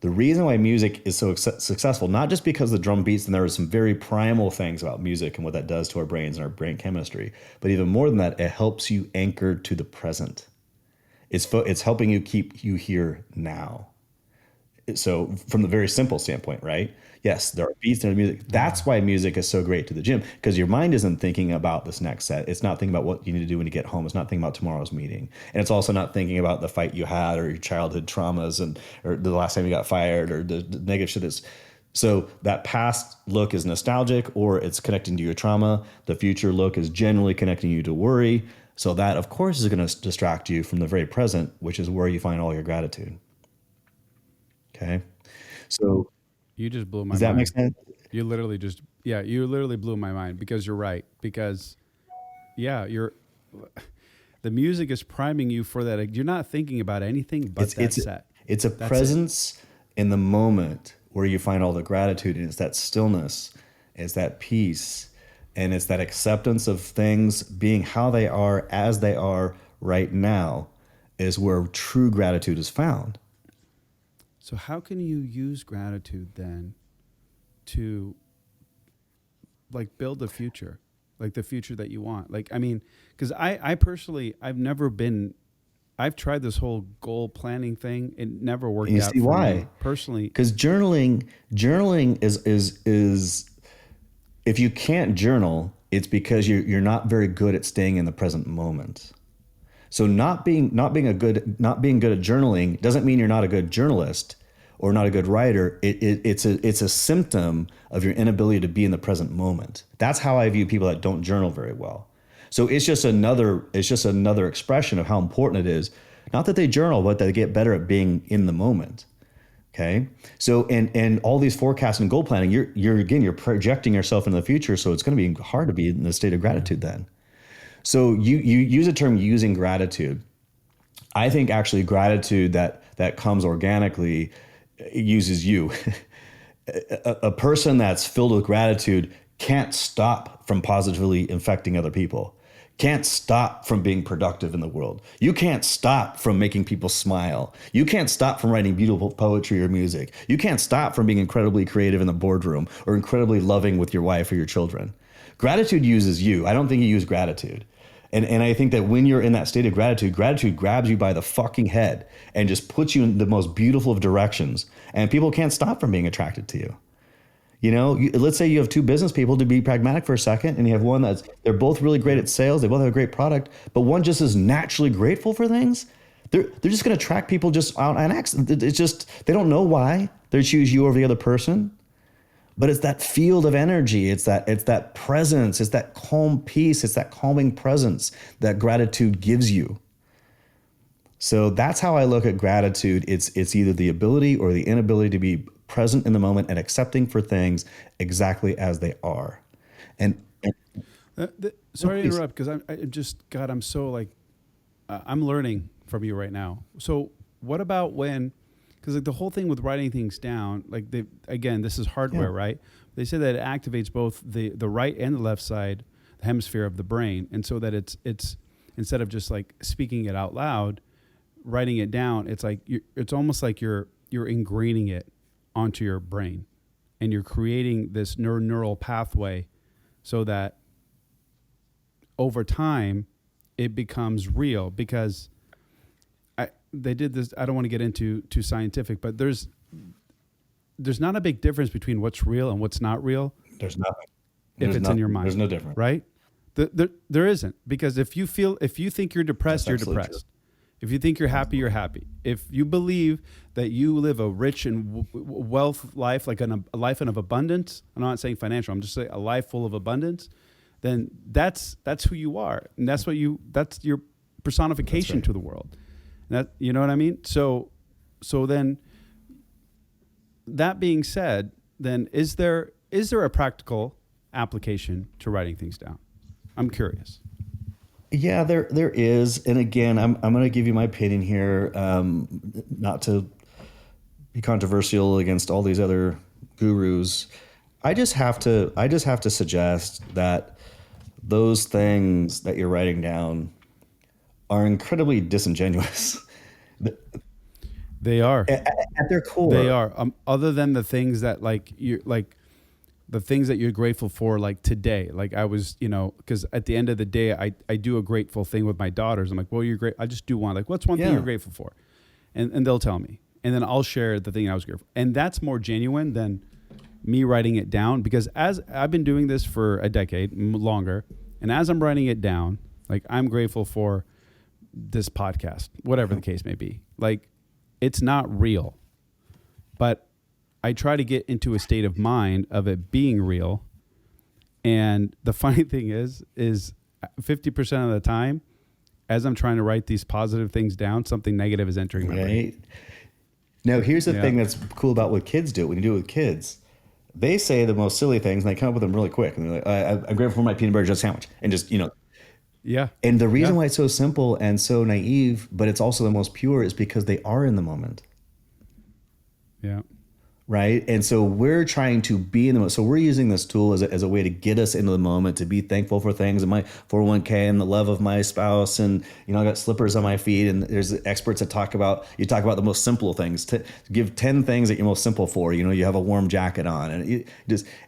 The reason why music is so successful, not just because the drum beats, and there are some very primal things about music and what that does to our brains and our brain chemistry, but even more than that, it helps you anchor to the present. It's helping you keep you here now. So from the very simple standpoint, right? Yes, there are beats and music. That's why music is so great to the gym, because your mind isn't thinking about this next set. It's not thinking about what you need to do when you get home. It's not thinking about tomorrow's meeting. And it's also not thinking about the fight you had, or your childhood traumas, or the last time you got fired, or the negative shit is. So that past look is nostalgic, or it's connecting to your trauma. The future look is generally connecting you to worry. So that, of course, is going to distract you from the very present, which is where you find all your gratitude. Okay. So you just blew my mind. Does that make sense? You literally blew my mind, because you're right. Because the music is priming you for that. You're not thinking about anything but that set. It's a presence in the moment where you find all the gratitude, and it's that stillness, it's that peace, and it's that acceptance of things being how they are, as they are right now, is where true gratitude is found. So how can you use gratitude then to build the future, the future that you want? Because I personally, I've tried this whole goal planning thing. It never worked out. You see why? Me personally, because journaling is if you can't journal, it's because you're not very good at staying in the present moment. So not being good at journaling doesn't mean you're not a good journalist or not a good writer. It's a symptom of your inability to be in the present moment. That's how I view people that don't journal very well. So it's just another expression of how important it is, not that they journal, but that they get better at being in the moment. Okay. So, and all these forecasting and goal planning, you're projecting yourself into the future. So it's going to be hard to be in the state of gratitude then. So you use the term using gratitude. I think actually gratitude that comes organically uses you. A person that's filled with gratitude can't stop from positively infecting other people, can't stop from being productive in the world. You can't stop from making people smile. You can't stop from writing beautiful poetry or music. You can't stop from being incredibly creative in the boardroom or incredibly loving with your wife or your children. Gratitude uses you. I don't think you use gratitude. And I think that when you're in that state of gratitude, gratitude grabs you by the fucking head and just puts you in the most beautiful of directions. And people can't stop from being attracted to you. Let's say you have two business people, to be pragmatic for a second, and you have one they're both really great at sales. They both have a great product, but one just is naturally grateful for things. They're just going to attract people just out on accident. It's just, they don't know why they choose you over the other person. But it's that field of energy. It's that presence. It's that calm peace. It's that calming presence that gratitude gives you. So that's how I look at gratitude. It's either the ability or the inability to be present in the moment and accepting for things exactly as they are. Sorry to interrupt, because I'm so like, I'm learning from you right now. So what about when? Because like the whole thing with writing things down, like this is hardware, right? They say that it activates both the right and the left side, the hemisphere of the brain, and so that it's instead of just like speaking it out loud, writing it down, it's like it's almost like you're ingraining it onto your brain, and you're creating this neural pathway, so that over time it becomes real. Because they did this. I don't want to get into too scientific, but there's not a big difference between what's real and what's not real. There's nothing. If it's in your mind, there's no difference, right? There isn't, because if you think you're depressed, you're depressed. True. If you think you're happy, you're happy. If you believe that you live a rich and wealth life, like a life of abundance, I'm not saying financial, I'm just saying a life full of abundance, then that's who you are, and that's your personification to the world. That, you know what I mean? So then, that being said, then is there a practical application to writing things down? I'm curious. Yeah, there is. And again, I'm going to give you my opinion here, not to be controversial against all these other gurus. I just have to suggest that those things that you're writing down are incredibly disingenuous. They are at their core. They are. Other than the things that the things that you're grateful for, like today. Like I was, because at the end of the day, I do a grateful thing with my daughters. I'm like, well, you're great. I just do one. Like, what's one thing you're grateful for? And they'll tell me, and then I'll share the thing I was grateful for. And that's more genuine than me writing it down, because as I've been doing this for a decade longer, and as I'm writing it down, like I'm grateful for this podcast, whatever the case may be. Like, it's not real, but I try to get into a state of mind of it being real. And the funny thing is 50% of the time, as I'm trying to write these positive things down, something negative is entering my brain. Now, here's the thing that's cool about what kids do. When you do it with kids, they say the most silly things, and they come up with them really quick. And they're like, I'm grateful for my peanut butter jelly sandwich. And just, Yeah. And the reason why it's so simple and so naive, but it's also the most pure, is because they are in the moment. Yeah. Right. And so we're trying to be in the moment. So we're using this tool as a way to get us into the moment, to be thankful for things, and my 401k and the love of my spouse. And, I got slippers on my feet, and there's experts that talk about the most simple things, to give 10 things that you're most simple for. You have a warm jacket on, and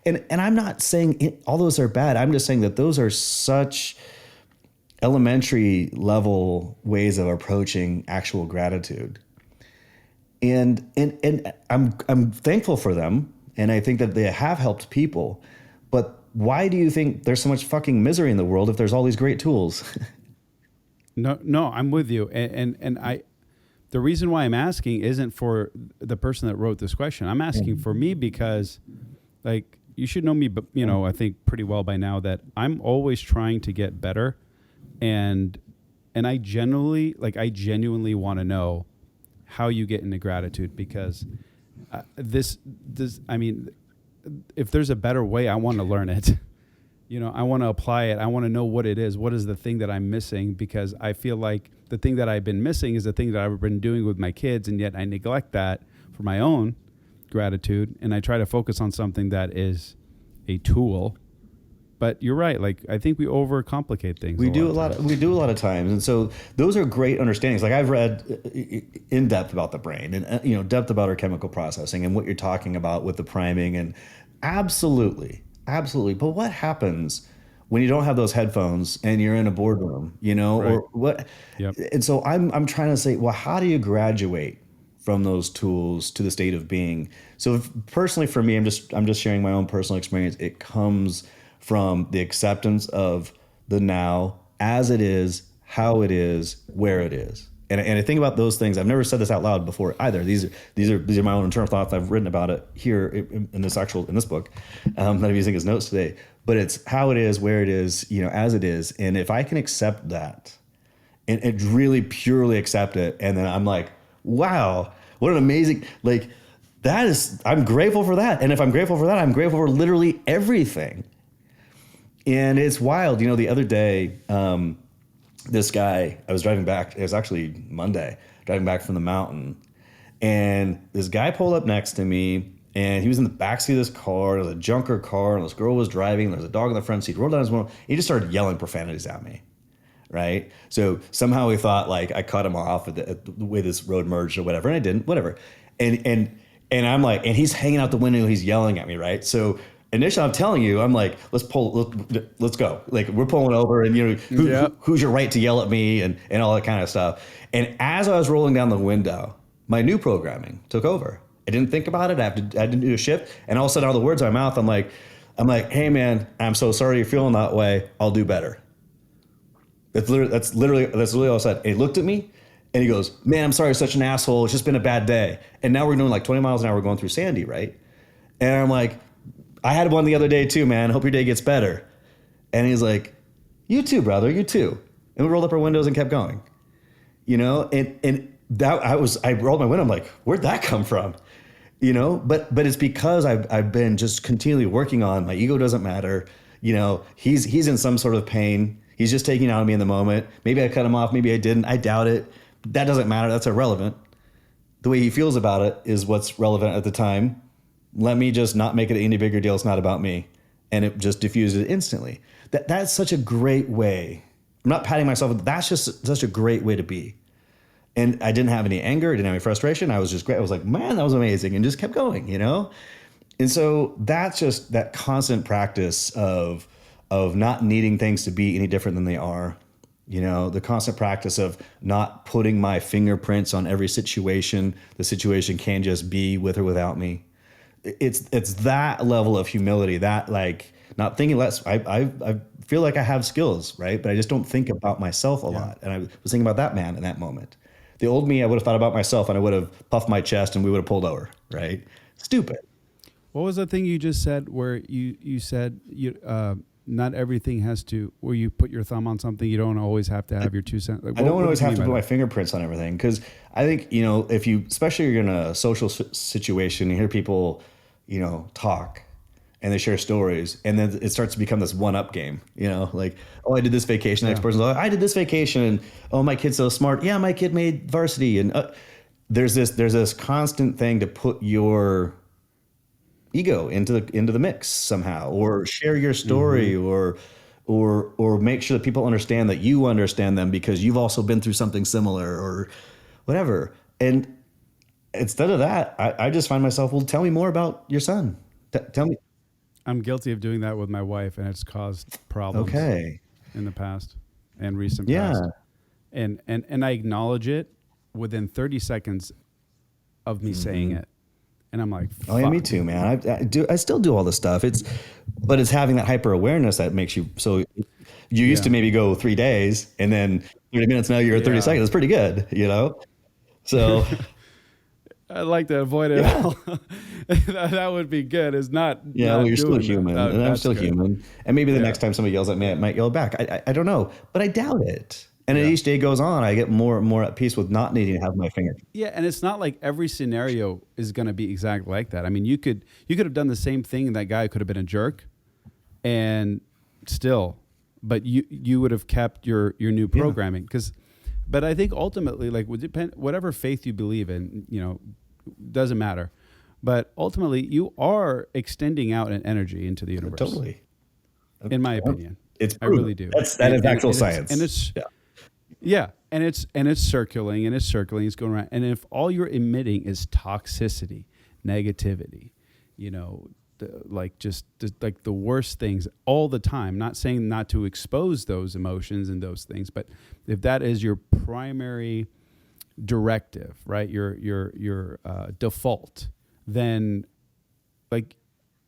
and I'm not saying all those are bad. I'm just saying that those are such elementary level ways of approaching actual gratitude. And I'm thankful for them, and I think that they have helped people. But why do you think there's so much fucking misery in the world if there's all these great tools? No, I'm with you. And the reason why I'm asking isn't for the person that wrote this question. I'm asking for me, because like, you should know me, but I think pretty well by now that I'm always trying to get better. And I genuinely want to know how you get into gratitude, because this, I mean, if there's a better way, I want to learn it. I want to apply it. I want to know what it is. What is the thing that I'm missing? Because I feel like the thing that I've been missing is the thing that I've been doing with my kids, and yet I neglect that for my own gratitude. And I try to focus on something that is a tool. But you're right. Like, I think we overcomplicate things. We do a lot of times. And so those are great understandings. Like, I've read in depth about the brain, and, depth about our chemical processing and what you're talking about with the priming, and absolutely. But what happens when you don't have those headphones and you're in a boardroom, Right. or what? Yep. And so I'm trying to say, well, how do you graduate from those tools to the state of being? So personally for me, I'm just sharing my own personal experience. It comes from the acceptance of the now as it is, how it is, where it is. And I think about those things. I've never said this out loud before either. These are my own internal thoughts. I've written about it here in this book that I'm using as notes today. But it's how it is, where it is, as it is. And if I can accept that, and really purely accept it, and then I'm like, wow, what an amazing, like, that is, I'm grateful for that. And if I'm grateful for that, I'm grateful for literally everything. And it's wild. The other day, this guy, I was driving back, it was actually Monday, driving back from the mountain, and this guy pulled up next to me, and he was in the backseat of this car. It was a junker car, and this girl was driving. There was a dog in the front seat. Rolled down his window. He just started yelling profanities at me, right? So somehow he thought like I cut him off at the way this road merged or whatever, and I didn't. Whatever. And I'm like, and he's hanging out the window. He's yelling at me, right? So initially, I'm telling you, I'm like, let's go. Like, we're pulling over, and who's your right to yell at me, and all that kind of stuff. And as I was rolling down the window, my new programming took over. I didn't think about it. I had to do a shift, and all of a sudden, out of the words of my mouth, I'm like, hey man, I'm so sorry you're feeling that way. I'll do better. That's literally all I said. And he looked at me, and he goes, man, I'm sorry, you're such an asshole. It's just been a bad day. And now we're doing like 20 miles an hour going through Sandy, right? And I'm like, I had one the other day too, man. Hope your day gets better. And he's like, you too, brother, you too. And we rolled up our windows and kept going. And that I rolled my window. I'm like, where'd that come from? But it's because I've been just continually working on my ego doesn't matter. He's in some sort of pain. He's just taking it out on me in the moment. Maybe I cut him off. Maybe I didn't. I doubt it. That doesn't matter. That's irrelevant. The way he feels about it is what's relevant at the time. Let me just not make it any bigger deal. It's not about me. And it just diffused it instantly. That's such a great way. I'm not patting myself. That's just such a great way to be. And I didn't have any anger. I didn't have any frustration. I was just great. I was like, man, that was amazing. And just kept going, And so that's just that constant practice of not needing things to be any different than they are. The constant practice of not putting my fingerprints on every situation. The situation can just be with or without me. It's that level of humility, that like not thinking less. I feel like I have skills, right? But I just don't think about myself a lot. And I was thinking about that man in that moment. The old me, I would have thought about myself, and I would have puffed my chest, and we would have pulled over, right? Stupid. What was the thing you just said where you said not everything has to, where you put your thumb on something, you don't always have to have your 2 cents. Like, I don't always have to put my fingerprints on everything, because I think, if you, especially you're in a social situation, you hear people, talk and they share stories, and then it starts to become this one-up game, like, oh, I did this vacation. The next person's like, I did this vacation, and oh, my kid's so smart. Yeah, my kid made varsity. And there's this constant thing to put your ego into the mix somehow, or share your story, or make sure that people understand that you understand them because you've also been through something similar or whatever. And instead of that, I just find myself, well, tell me more about your son. Tell me. I'm guilty of doing that with my wife, and it's caused problems in the past and recent past. And I acknowledge it within 30 seconds of me saying it. And I'm like, fuck. Oh yeah, me too, man. I still do all this stuff. But it's having that hyper awareness that makes you, so you used to maybe go 3 days, and then 30 minutes, now you're at 30 seconds. It's pretty good, So I'd like to avoid it all. That would be good. It's not. Yeah, well, you're still that. human, and I'm still human. And maybe the next time somebody yells at me, I might yell back. I don't know, but I doubt it. And as each day goes on, I get more and more at peace with not needing to have my finger. Yeah, and it's not like every scenario is going to be exactly like that. I mean, you could have done the same thing, and that guy could have been a jerk, and still, but you would have kept your new programming But I think ultimately, like, would depend whatever faith you believe in, doesn't matter. But ultimately, you are extending out an energy into the universe. Totally. In my opinion, I really do. That is actual science. And it's circling, it's going around. And if all you're emitting is toxicity, negativity, like just like the worst things all the time. Not saying not to expose those emotions and those things, but if that is your primary directive, right, your default, then like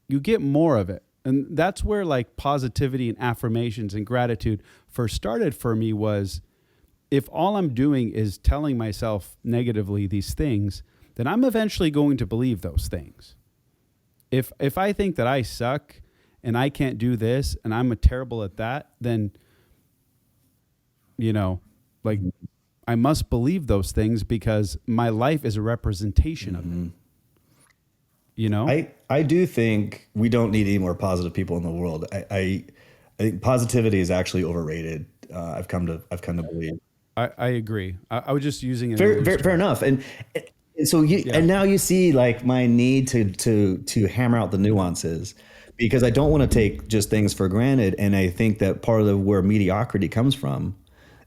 you get more of it. And that's where like positivity and affirmations and gratitude first started for me. Was if all I'm doing is telling myself negatively these things, then I'm eventually going to believe those things. If I think that I suck and I can't do this and I'm terrible at that, then, you know, like I must believe those things because my life is a representation of it. You know, I do think we don't need any more positive people in the world. I think positivity is actually overrated. I've come to believe. I agree. I was just using it. Fair enough. And so and now you see like my need to hammer out the nuances, because I don't want to take just things for granted. And I think that part of where mediocrity comes from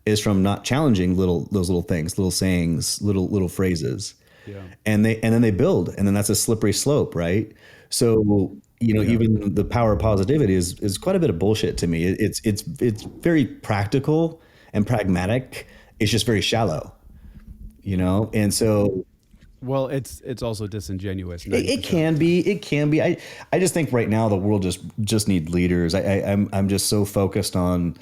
is from not challenging those little things, little sayings, little phrases. Yeah. And then they build, and then that's a slippery slope, right? So, even the power of positivity is quite a bit of bullshit to me. It's very practical and pragmatic. It's just very shallow, and so. Well, it's also disingenuous. It can be. I just think right now the world just need leaders. I'm just so focused on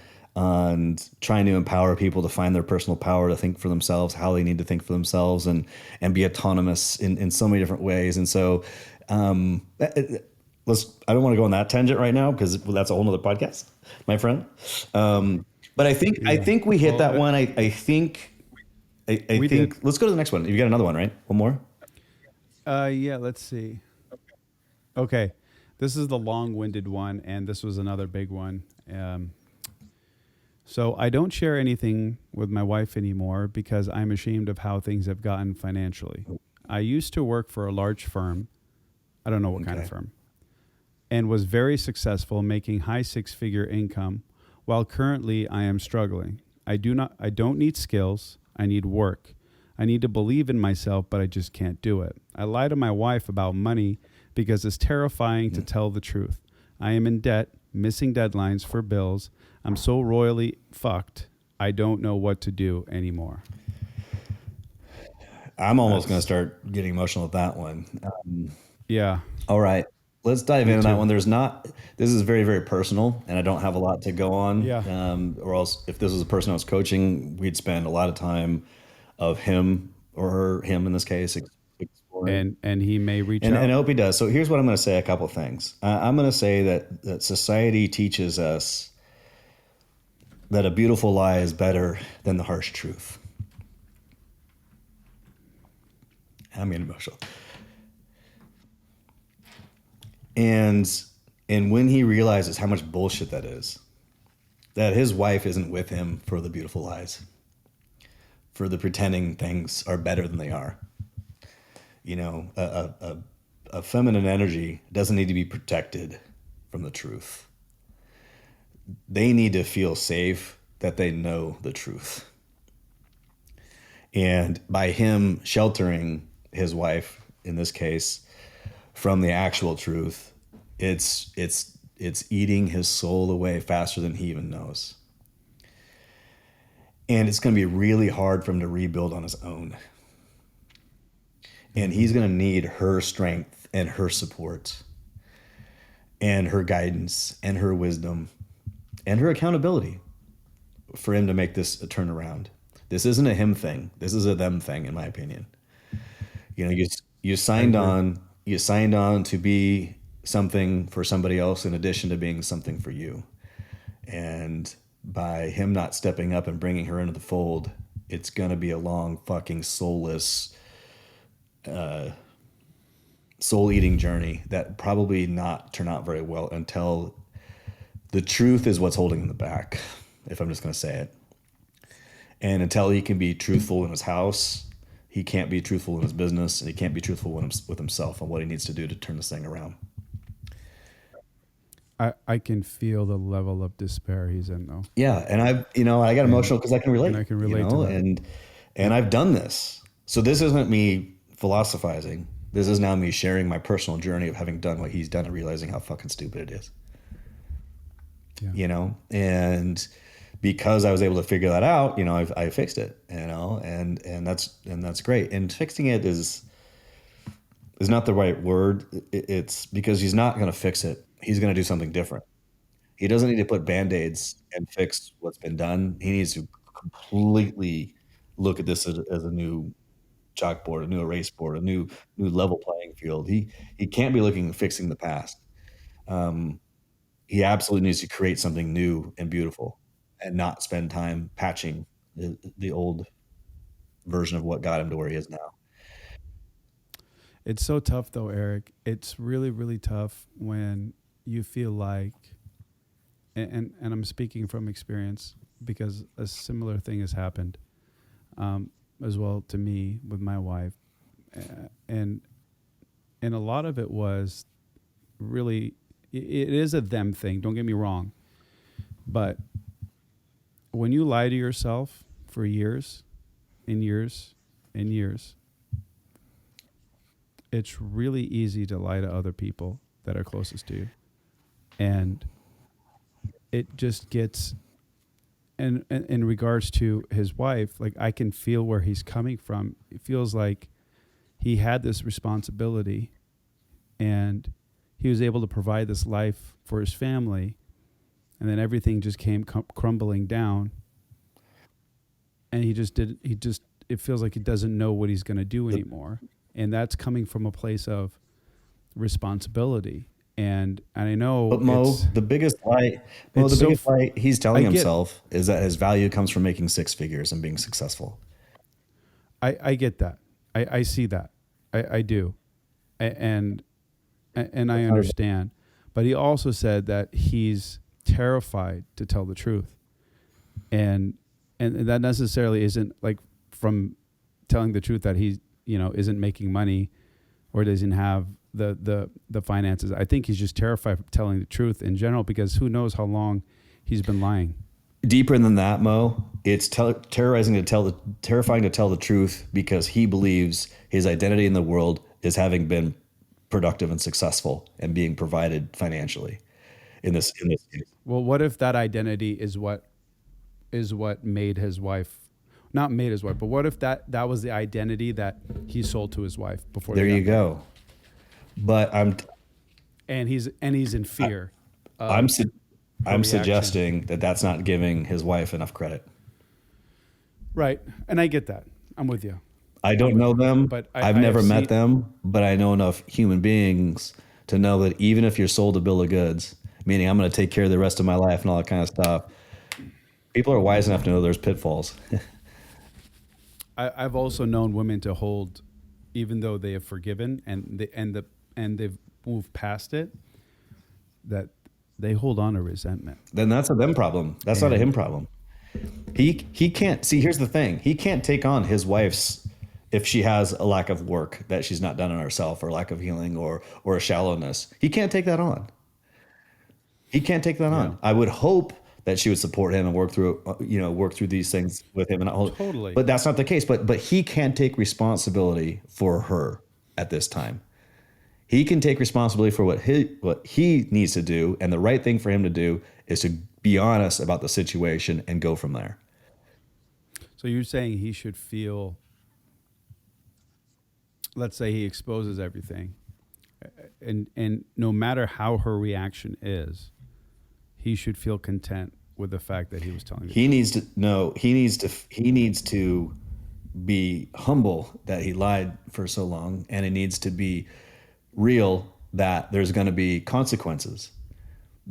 trying to empower people to find their personal power, to think for themselves, how they need to think for themselves, and be autonomous in so many different ways. And so, I don't want to go on that tangent right now because that's a whole nother podcast, my friend. But I think we hit that one. I think let's go to the next one. You got another one, right? One more? Yeah, let's see. Okay. This is the long-winded one, and this was another big one. So I don't share anything with my wife anymore because I'm ashamed of how things have gotten financially. I used to work for a large firm. I don't know what kind of firm. And was very successful, making high six-figure income, while currently I am struggling. I don't need skills. I need work. I need to believe in myself, but I just can't do it. I lie to my wife about money because it's terrifying to tell the truth. I am in debt, missing deadlines for bills. I'm so royally fucked. I don't know what to do anymore. I'm almost going to start getting emotional with that one. Yeah. All right. Let's dive into that one. This is very, very personal, and I don't have a lot to go on. Yeah. Or else if this was a person I was coaching, we'd spend a lot of time of him or her, him in this case, exploring. And he may reach out. And I hope he does. So here's what I'm going to say, a couple of things. I'm going to say that society teaches us that a beautiful lie is better than the harsh truth. I'm getting emotional. And when he realizes how much bullshit that is, that his wife isn't with him for the beautiful lies, for the pretending things are better than they are. A feminine energy doesn't need to be protected from the truth. They need to feel safe that they know the truth. And by him sheltering his wife, in this case, from the actual truth, it's eating his soul away faster than he even knows. And it's going to be really hard for him to rebuild on his own. And he's going to need her strength and her support and her guidance and her wisdom and her accountability for him to make this a turnaround. This isn't a him thing. This is a them thing, in my opinion. You signed on to be something for somebody else in addition to being something for you. And by him not stepping up and bringing her into the fold, it's going to be a long fucking soulless, soul-eating journey that probably not turn out very well until the truth is what's holding him back, if I'm just going to say it. And until he can be truthful in his house, he can't be truthful in his business, and he can't be truthful with himself on what he needs to do to turn this thing around. I can feel the level of despair he's in, though. Yeah, and I got emotional because I can relate. And I can relate to that. And I've done this. So this isn't me philosophizing. This is now me sharing my personal journey of having done what he's done and realizing how fucking stupid it is. Yeah. You know, and because I was able to figure that out, you know, I fixed it, you know, and that's great. And fixing it is not the right word. It's because he's not going to fix it. He's going to do something different. He doesn't need to put Band-Aids and fix what's been done. He needs to completely look at this as a new chalkboard, a new erase board, a new level playing field. He can't be looking at fixing the past. He absolutely needs to create something new and beautiful, and not spend time patching the old version of what got him to where he is now. It's so tough though, Eric. It's really, really tough when you feel like, and I'm speaking from experience because a similar thing has happened as well to me with my wife. And a lot of it was really, it is a them thing, don't get me wrong. But when you lie to yourself for years and years and years, it's really easy to lie to other people that are closest to you. And it just gets, and in regards to his wife, like I can feel where he's coming from. It feels like he had this responsibility and he was able to provide this life for his family, and then everything just came crumbling down. And it feels like he doesn't know what he's going to do anymore. And that's coming from a place of responsibility. And I know, but Mo, the biggest lie he's telling himself is that his value comes from making six figures and being successful. I get that. I see that. I do. And I understand. But he also said that he's terrified to tell the truth. And that necessarily isn't like from telling the truth that he, you know, isn't making money or doesn't have the finances. I think he's just terrified of telling the truth in general, because who knows how long he's been lying. Deeper than that, Mo, it's terrifying to tell the truth because he believes his identity in the world is having been productive and successful and being provided financially in this case. Well, what if that identity is what made his wife, not made his wife, but what if that was the identity that he sold to his wife before? There you go. But and he's in fear. I'm suggesting that that's not giving his wife enough credit. Right, and I get that. I'm with you. I don't know them, but I've never met them, but I know enough human beings to know that even if you're sold a bill of goods, meaning I'm going to take care of the rest of my life and all that kind of stuff, people are wise enough to know there's pitfalls. I've also known women to hold, even though they have forgiven and they've moved past it, that they hold on to resentment. Then that's a them problem. That's not a him problem. He can't see. Here's the thing: he can't take on his wife's, if she has a lack of work that she's not done on herself, or lack of healing, or a shallowness. He can't take that on. He can't take that on. I would hope that she would support him and work through these things with him. And totally. But that's not the case. But he can't take responsibility for her at this time. He can take responsibility for what he needs to do, and the right thing for him to do is to be honest about the situation and go from there. So you're saying he should feel, let's say he exposes everything, and no matter how her reaction is, he should feel content with the fact that he was telling you. He needs to be humble that he lied for so long, and he needs to be real that there's going to be consequences,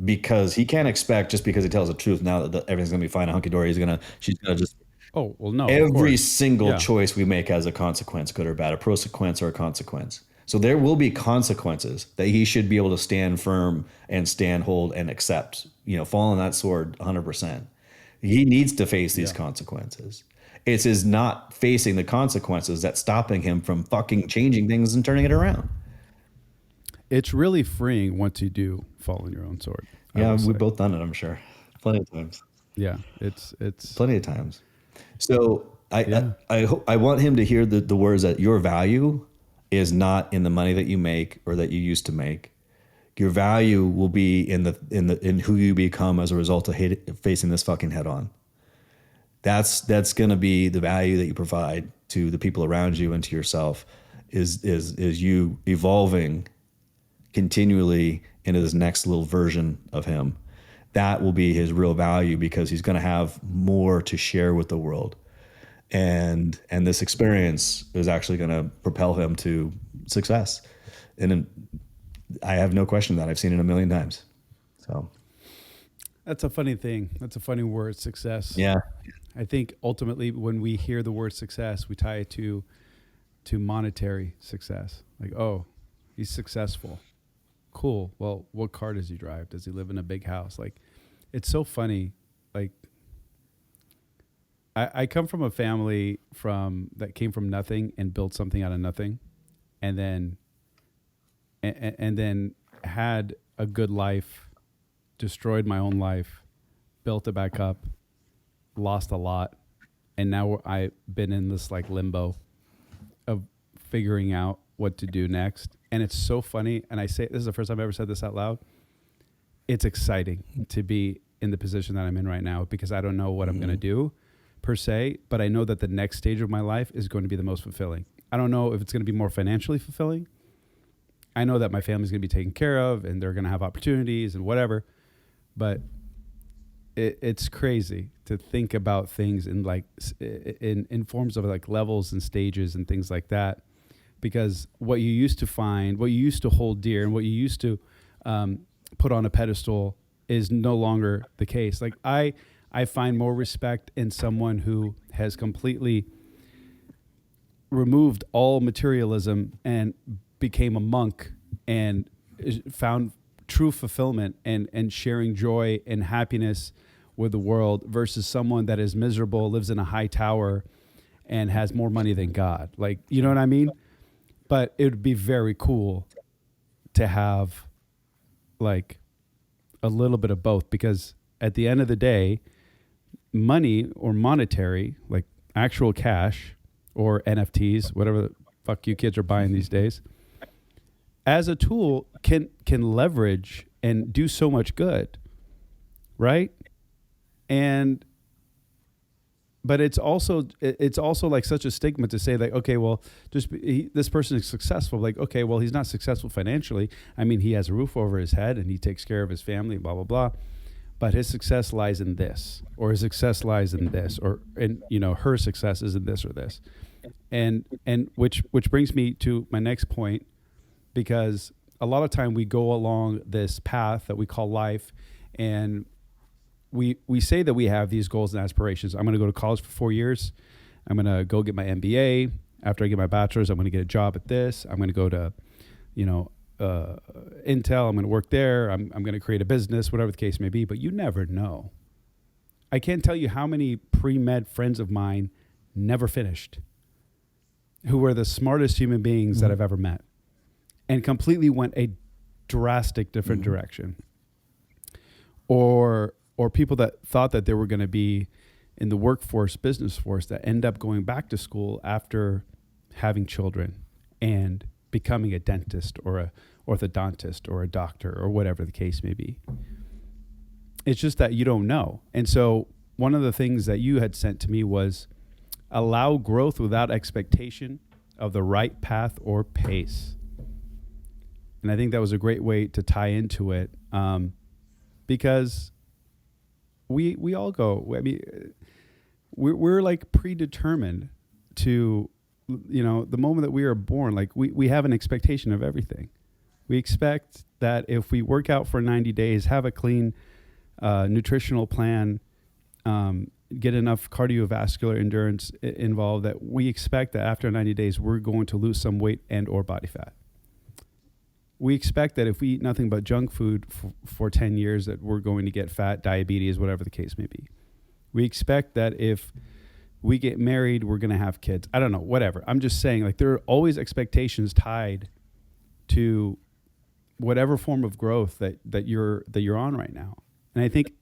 because he can't expect, just because he tells the truth now, that everything's going to be fine, hunky-dory. She's going to just... Oh, well, no. Every single choice we make has a consequence, good or bad, a prosequence or a consequence. So there will be consequences that he should be able to stand firm and hold and accept, fall on that sword 100%. He needs to face these consequences. It's his not facing the consequences that's stopping him from fucking changing things and turning it around. It's really freeing once you do fall on your own sword. Yeah, we've both done it, I'm sure. Plenty of times. Yeah, it's plenty of times. So I want him to hear the words that your value is not in the money that you make or that you used to make. Your value will be in who you become as a result of facing this fucking head on. That's going to be the value that you provide to the people around you and to yourself, is you evolving continually into this next little version of him. That will be his real value, because he's going to have more to share with the world. And this experience is actually going to propel him to success. And I have no question that I've seen it a million times. So That's a funny thing. That's a funny word, success. yeah. I think ultimately when we hear the word success, we tie it to monetary success. Like, oh, he's successful. Cool. Well, what car does he drive? Does he live in a big house? Like, it's so funny. Like, I come from a family that came from nothing and built something out of nothing, and then had a good life, destroyed my own life, built it back up, lost a lot, and now I've been in this like limbo of figuring out what to do next. And it's so funny, and I say, this is the first time I've ever said this out loud, it's exciting to be in the position that I'm in right now, because I don't know what I'm going to do per se, but I know that the next stage of my life is going to be the most fulfilling. I don't know if it's going to be more financially fulfilling. I know that my family's going to be taken care of and they're going to have opportunities and whatever, but it's crazy to think about things in like in forms of like levels and stages and things like that, because what you used to find, what you used to hold dear, and what you used to put on a pedestal is no longer the case. Like I find more respect in someone who has completely removed all materialism and became a monk and found true fulfillment and sharing joy and happiness with the world, versus someone that is miserable, lives in a high tower, and has more money than God. Like, you know what I mean? But it would be very cool to have like a little bit of both, because at the end of the day, money or monetary, like actual cash or NFTs, whatever the fuck you kids are buying these days, as a tool can leverage and do so much good, right? But it's also like such a stigma to say like, okay, well, this person is successful. Like, okay, well, he's not successful financially. I mean, he has a roof over his head and he takes care of his family, blah, blah, blah. But his success lies in this, or his success lies in this, and her success is in this or this. And which brings me to my next point, because a lot of time we go along this path that we call life, and we say that we have these goals and aspirations. I'm going to go to college for 4 years. I'm going to go get my MBA. After I get my bachelor's, I'm going to get a job at this. I'm going to go to, Intel. I'm going to work there. I'm going to create a business, whatever the case may be. But you never know. I can't tell you how many pre-med friends of mine never finished, who were the smartest human beings that I've ever met, and completely went a drastic different direction. Or people that thought that they were going to be in the workforce, business force, that end up going back to school after having children and becoming a dentist or a orthodontist or a doctor or whatever the case may be. It's just that you don't know. And so one of the things that you had sent to me was allow growth without expectation of the right path or pace. And I think that was a great way to tie into it, because we all go, I mean, we're like predetermined to, the moment that we are born, like we have an expectation of everything. We expect that if we work out for 90 days, have a clean nutritional plan, get enough cardiovascular endurance involved, that we expect that after 90 days, we're going to lose some weight and or body fat. We expect that if we eat nothing but junk food for 10 years, that we're going to get fat, diabetes, whatever the case may be. We expect that if we get married, we're going to have kids. I don't know, whatever. I'm just saying, like, there are always expectations tied to whatever form of growth that you're on right now. And I think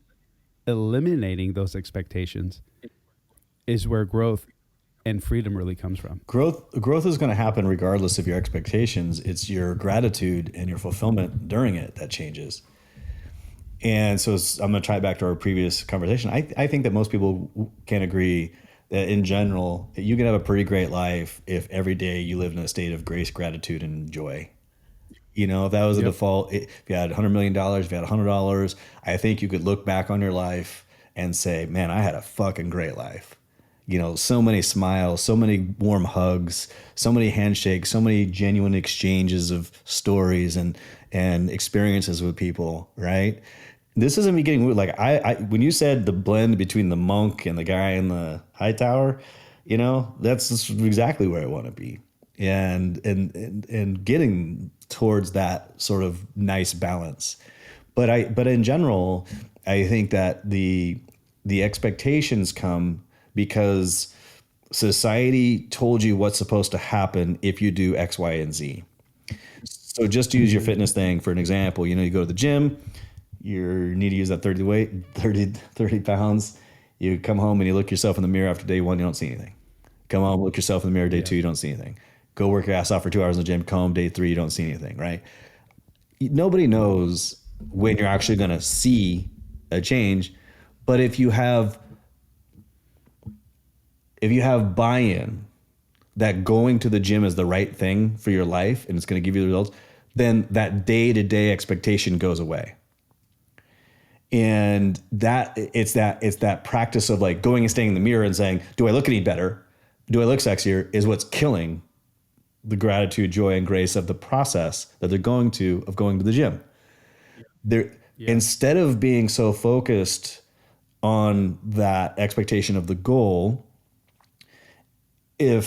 eliminating those expectations is where growth and freedom really comes from. Growth is going to happen regardless of your expectations. It's your gratitude and your fulfillment during it that changes. And so I'm going to tie it back to our previous conversation. I think that most people can agree that in general, that you can have a pretty great life if every day you live in a state of grace, gratitude, and joy. You know, if that was a default, if you had $100 million, if you had $100, I think you could look back on your life and say, man, I had a fucking great life. You know, so many smiles, so many warm hugs, so many handshakes, so many genuine exchanges of stories and experiences with people, right? This isn't me getting weird. Like I when you said the blend between the monk and the guy in the high tower, you know, that's exactly where I want to be. And getting towards that sort of nice balance. But in general, I think that the expectations come because society told you what's supposed to happen if you do X, Y, and Z. So just to use your fitness thing for an example, you know, you go to the gym, you need to use that 30 pounds. You come home and you look yourself in the mirror after day one, you don't see anything. Come home, look yourself in the mirror day two, you don't see anything. Go work your ass off for 2 hours in the gym, come home day three, you don't see anything, right? Nobody knows when you're actually going to see a change. But if you have buy-in that going to the gym is the right thing for your life and it's going to give you the results, then that day-to-day expectation goes away. And it's that practice of like going and staying in the mirror and saying, do I look any better? Do I look sexier? Is what's killing the gratitude, joy, and grace of the process that they're going to the gym. Instead of being so focused on that expectation of the goal, and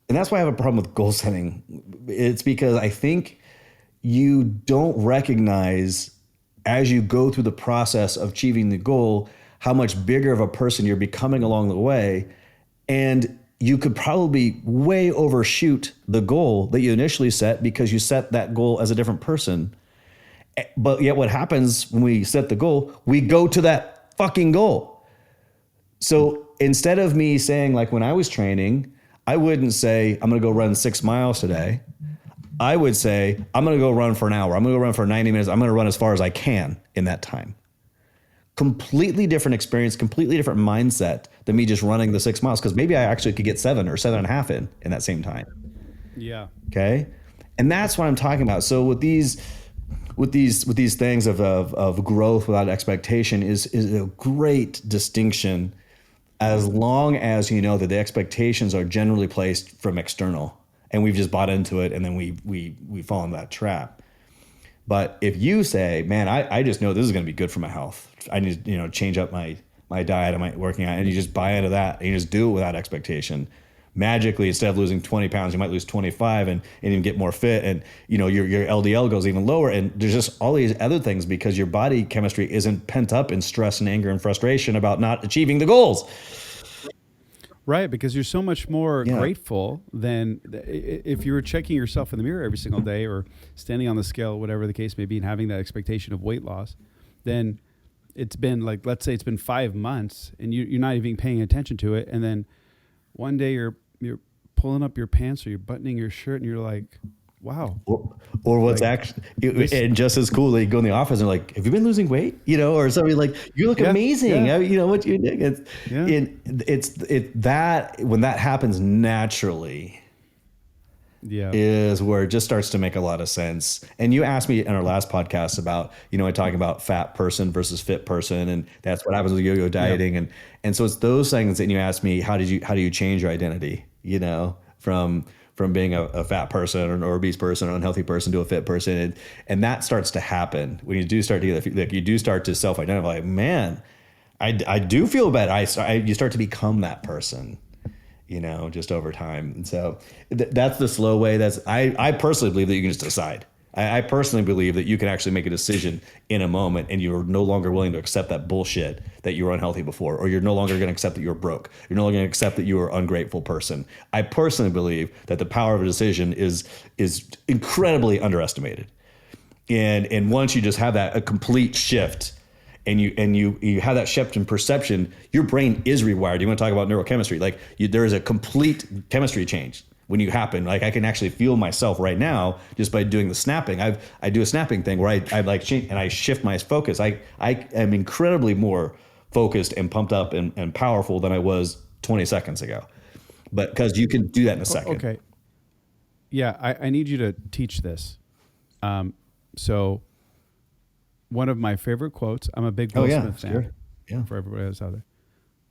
that's why I have a problem with goal setting. It's because I think you don't recognize as you go through the process of achieving the goal, how much bigger of a person you're becoming along the way. And you could probably way overshoot the goal that you initially set because you set that goal as a different person. But yet what happens when we set the goal, we go to that fucking goal. So instead of me saying, like when I was training, I wouldn't say, I'm going to go run 6 miles today. I would say, I'm going to go run for an hour. I'm going to go run for 90 minutes. I'm going to run as far as I can in that time. Completely different experience, completely different mindset than me just running the 6 miles. Because maybe I actually could get 7 or 7.5 in that same time. Yeah. Okay. And that's what I'm talking about. So with these things of growth without expectation is a great distinction, as long as you know that the expectations are generally placed from external and we've just bought into it and then we fall into that trap. But if you say, man, I just know this is going to be good for my health. I need to, change up my diet and my working out, and you just buy into that and you just do it without expectation. Magically, instead of losing 20 pounds, you might lose 25 and even get more fit. And, your LDL goes even lower. And there's just all these other things because your body chemistry isn't pent up in stress and anger and frustration about not achieving the goals. Right, because you're so much more grateful than if you were checking yourself in the mirror every single day or standing on the scale, whatever the case may be, and having that expectation of weight loss. Then it's been like, let's say it's been 5 months and you're not even paying attention to it. And then one day you're pulling up your pants or you're buttoning your shirt and you're like, wow. Or what's actually, and just as cool, they go in the office and like, have you been losing weight? Or somebody like, you look amazing. Yeah. What you're doing. It's that when that happens naturally is where it just starts to make a lot of sense. And you asked me in our last podcast about, I talking about fat person versus fit person. And that's what happens with yo-yo dieting. Yep. And so it's those things. And you asked me, how do you change your identity, from being a fat person or an obese person or an unhealthy person to a fit person. And that starts to happen when you do start to get like you do start to self-identify, like, man, I do feel bad. You start to become that person, just over time. And so that's the slow way. I personally believe that you can just decide. I personally believe that you can actually make a decision in a moment and you're no longer willing to accept that bullshit that you were unhealthy before, or you're no longer going to accept that you're broke. You're no longer going to accept that you were an ungrateful person. I personally believe that the power of a decision is incredibly underestimated. And once you just have a complete shift you have that shift in perception, your brain is rewired. You want to talk about neurochemistry? Like there is a complete chemistry change when you happen. Like I can actually feel myself right now just by doing the snapping. I do a snapping thing where I like change and I shift my focus. I am incredibly more focused and pumped up and powerful than I was 20 seconds ago. But because you can do that in a second. Okay. Yeah, I need you to teach this. So one of my favorite quotes, I'm a big Will Smith fan. Sure. Yeah. For everybody that's out there.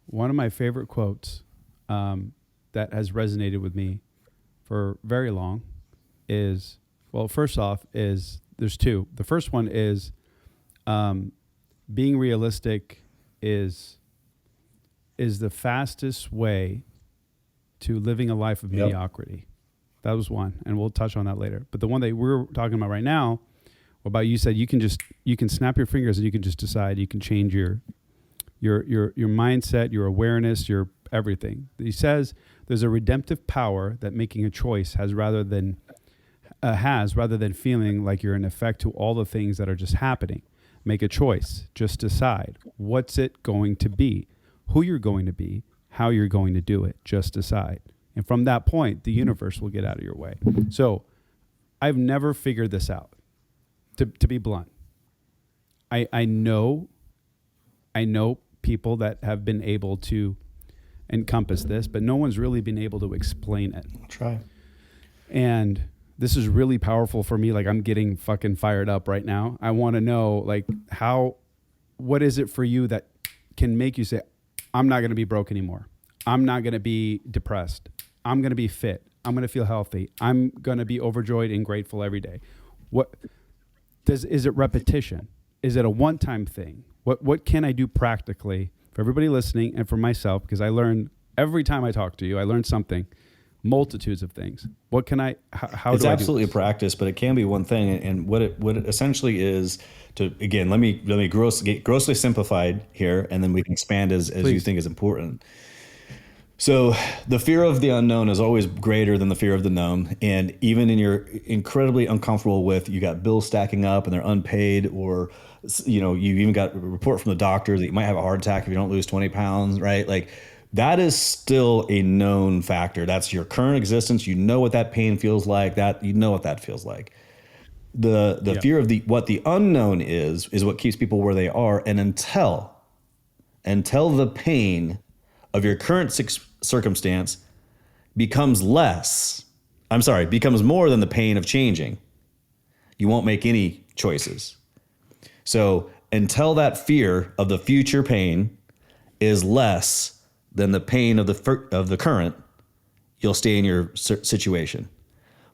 One of my favorite quotes that has resonated with me for very long is, well, first off is, there's two. The first one is being realistic is the fastest way to living a life of mediocrity. That was one, and we'll touch on that later. But the one that we're talking about right now, about you said you can snap your fingers and you can just decide. You can change your mindset, your awareness, your everything. He says there's a redemptive power that making a choice has rather than feeling like you're an effect to all the things that are just happening. Make a choice. Just decide. What's it going to be? Who you're going to be? How you're going to do it. Just decide. And from that point, the universe will get out of your way. So I've never figured this out, to be blunt. I know people that have been able to encompass this, but no one's really been able to explain it. I'll try. And this is really powerful for me. Like I'm getting fucking fired up right now. I want to know like what is it for you that can make you say, I'm not going to be broke anymore. I'm not going to be depressed. I'm going to be fit. I'm going to feel healthy. I'm going to be overjoyed and grateful every day. Is it repetition? Is it a one-time thing? What can I do practically for everybody listening and for myself? Because I learn every time I talk to you, I learn something, multitudes of things. What can I, how it's do I do absolutely a practice, but it can be one thing. And what it essentially is to, again, let me get grossly simplified here, and then we can expand as you think is important. So the fear of the unknown is always greater than the fear of the known. And even in you're incredibly uncomfortable with, you got bills stacking up and they're unpaid, or, you even got a report from the doctor that you might have a heart attack if you don't lose 20 pounds, right? Like that is still a known factor. That's your current existence. You know what that pain feels like, that you know what that feels like. The fear of what the unknown is what keeps people where they are. And until the pain of your current circumstance becomes more than the pain of changing, you won't make any choices. So until that fear of the future pain is less than the pain of the current, you'll stay in your situation.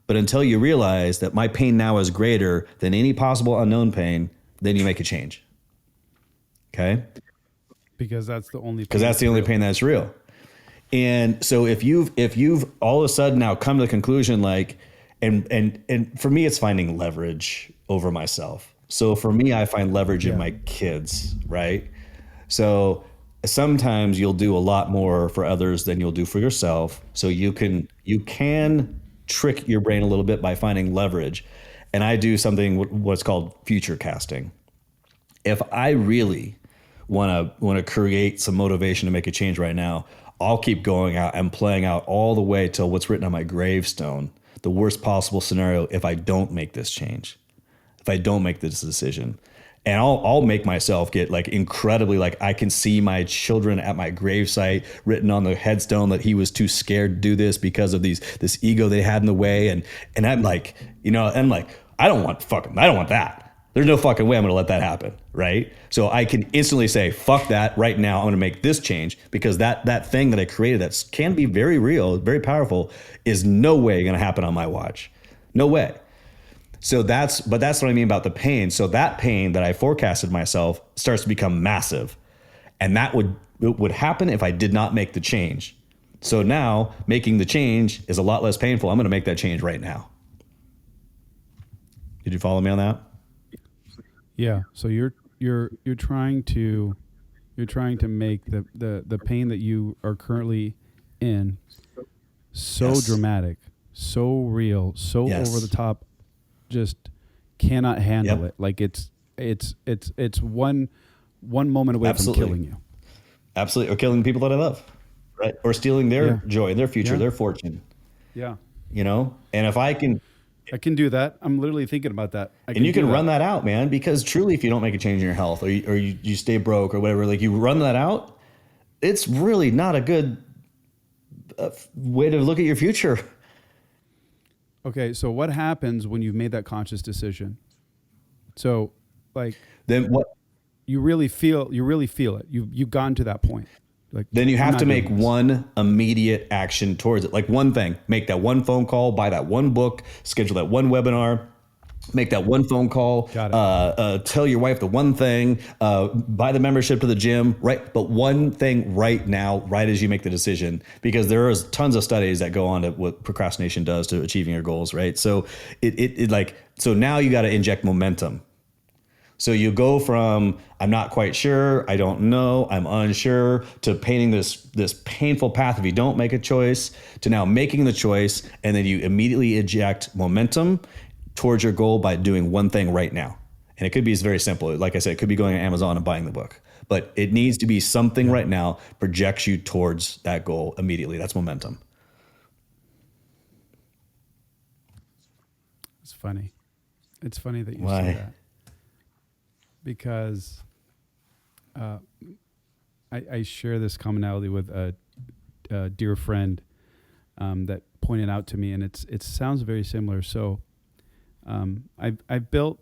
But until you realize that my pain now is greater than any possible unknown pain, then you make a change. Okay? Because that's the only pain that's real. And so if you've all of a sudden now come to the conclusion, like, and for me, it's finding leverage over myself. So for me, I find leverage in my kids, right? So sometimes you'll do a lot more for others than you'll do for yourself. So you can trick your brain a little bit by finding leverage. And I do something what's called future casting. If I really want to create some motivation to make a change right now, I'll keep going out and playing out all the way till what's written on my gravestone, the worst possible scenario if I don't make this change, if I don't make this decision. And I'll make myself get like incredibly, like I can see my children at my gravesite written on the headstone that he was too scared to do this because of this ego they had in the way. And I'm like, I don't want that. There's no fucking way I'm going to let that happen, right? So I can instantly say, fuck that right now. I'm going to make this change because that thing that I created that can be very real, very powerful, is no way going to happen on my watch. No way. So that's what I mean about the pain. So that pain that I forecasted myself starts to become massive. And that would happen if I did not make the change. So now making the change is a lot less painful. I'm going to make that change right now. Did you follow me on that? Yeah. So you're trying to make the pain that you are currently in so dramatic, so real, so over the top, just cannot handle it. Like it's one one moment away from Absolutely. killing you. Absolutely. Or killing people that I love, right? Or stealing their Yeah. joy, their future, Yeah. their fortune, Yeah. And if I can, I can do that. I'm literally thinking about that. and you can run that out, man, because truly, if you don't make a change in your health or you stay broke or whatever, like you run that out, it's really not a good way to look at your future. Okay, so what happens when you've made that conscious decision? So, like, Then what? you really feel it. You've gone to that point. Like, Then you I'm have not to make doing this. one immediate action towards it. Like one thing, make that one phone call, buy that one book, schedule that one webinar, make that one phone call, Got it. tell your wife the one thing, buy the membership to the gym, right? But one thing right now, right as you make the decision, because there is tons of studies that go on to what procrastination does to achieving your goals, right? So so now you got to inject momentum. So you go from, I'm not quite sure, I don't know, I'm unsure, to painting this painful path if you don't make a choice, to now making the choice, and then you immediately inject momentum towards your goal by doing one thing right now. And it could be very simple. Like I said, it could be going to Amazon and buying the book. But it needs to be something right now projects you towards that goal immediately. That's momentum. It's funny. It's funny that you Why? say that. Because I share this commonality with a dear friend that pointed out to me, and it sounds very similar. So I've built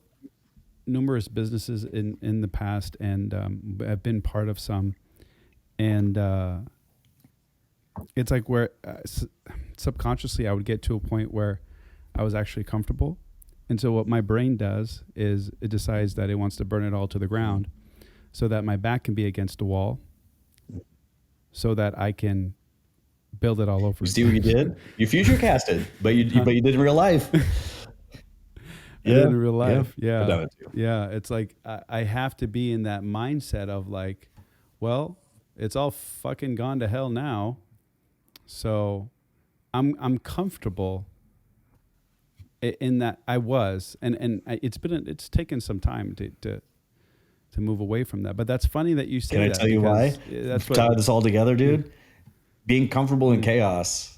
numerous businesses in the past, and I've been part of some, and it's like where subconsciously I would get to a point where I was actually comfortable. And so what my brain does is it decides that it wants to burn it all to the ground so that my back can be against the wall so that I can build it all over. You see what you did? You future casted, but you did in real life. In real life. Yeah. I've done it too. Yeah. It's like I have to be in that mindset of like, well, it's all fucking gone to hell now. So I'm comfortable in that I was, and it's taken some time to move away from that. But that's funny that you say that. Can I tell you why? That's Tie this all together, dude. Being comfortable in chaos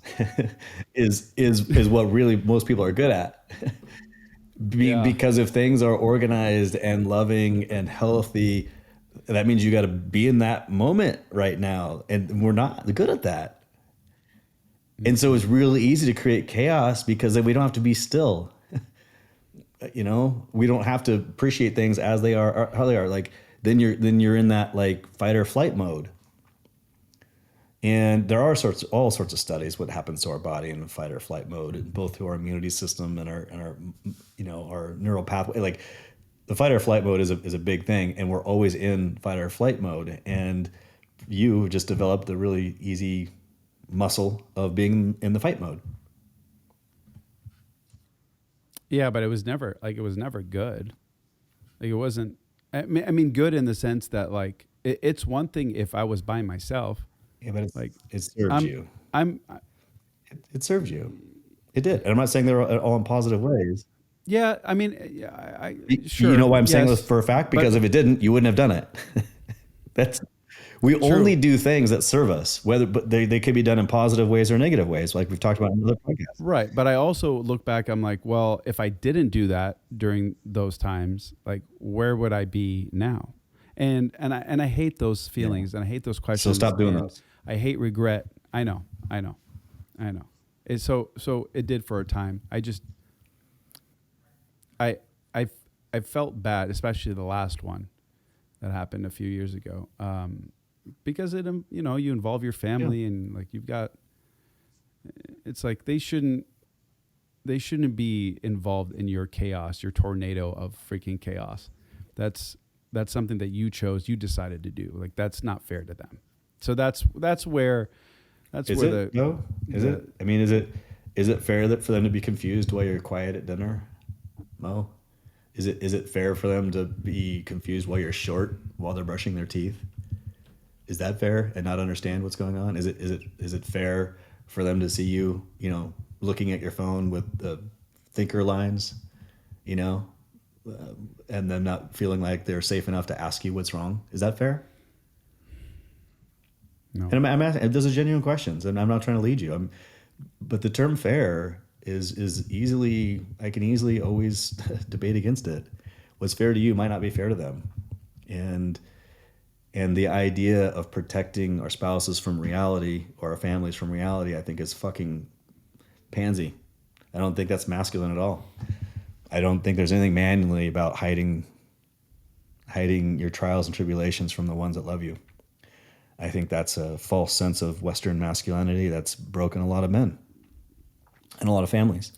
is what really most people are good at. Because if things are organized and loving and healthy, that means you got to be in that moment right now, and we're not good at that. And so it's really easy to create chaos because then we don't have to be still. We don't have to appreciate things as they are, or how they are. Like then you're in that like fight or flight mode. And there are all sorts of studies what happens to our body in fight or flight mode, both to our immunity system and our neural pathway. Like the fight or flight mode is a big thing, and we're always in fight or flight mode. And you just developed the really easy muscle of being in the fight mode. Yeah, but it was never good. Like it wasn't. I mean, good in the sense that like it's one thing if I was by myself. Yeah, but like it served you. It served you. It did. And I'm not saying they're all in positive ways. Yeah, I mean, sure. You know why I'm saying this for a fact? Because if it didn't, you wouldn't have done it. We only do things that serve us, but they could be done in positive ways or negative ways, like we've talked about in other podcasts. Right. But I also look back, I'm like, well, if I didn't do that during those times, like where would I be now? And I hate those feelings and I hate those questions. So stop doing those. I hate regret. I know. So it did for a time. I felt bad, especially the last one that happened a few years ago. Because you involve your family and like it's like they shouldn't be involved in your chaos, your tornado of freaking chaos. That's something that you chose, you decided to do. Like that's not fair to them. So that's where Is it fair for them to be confused while you're quiet at dinner, Mo? Is it fair for them to be confused while you're short while they're brushing their teeth? Is that fair and not understand what's going on? Is it fair for them to see you, looking at your phone with the thinker lines, and them not feeling like they're safe enough to ask you what's wrong. Is that fair? No. And I'm asking, those are genuine questions, and I'm not trying to lead you. But the term fair is easily, I can easily always debate against it. What's fair to you might not be fair to them. And the idea of protecting our spouses from reality or our families from reality, I think is fucking pansy. I don't think that's masculine at all. I don't think there's anything manly about hiding your trials and tribulations from the ones that love you. I think that's a false sense of Western masculinity that's broken a lot of men and a lot of families.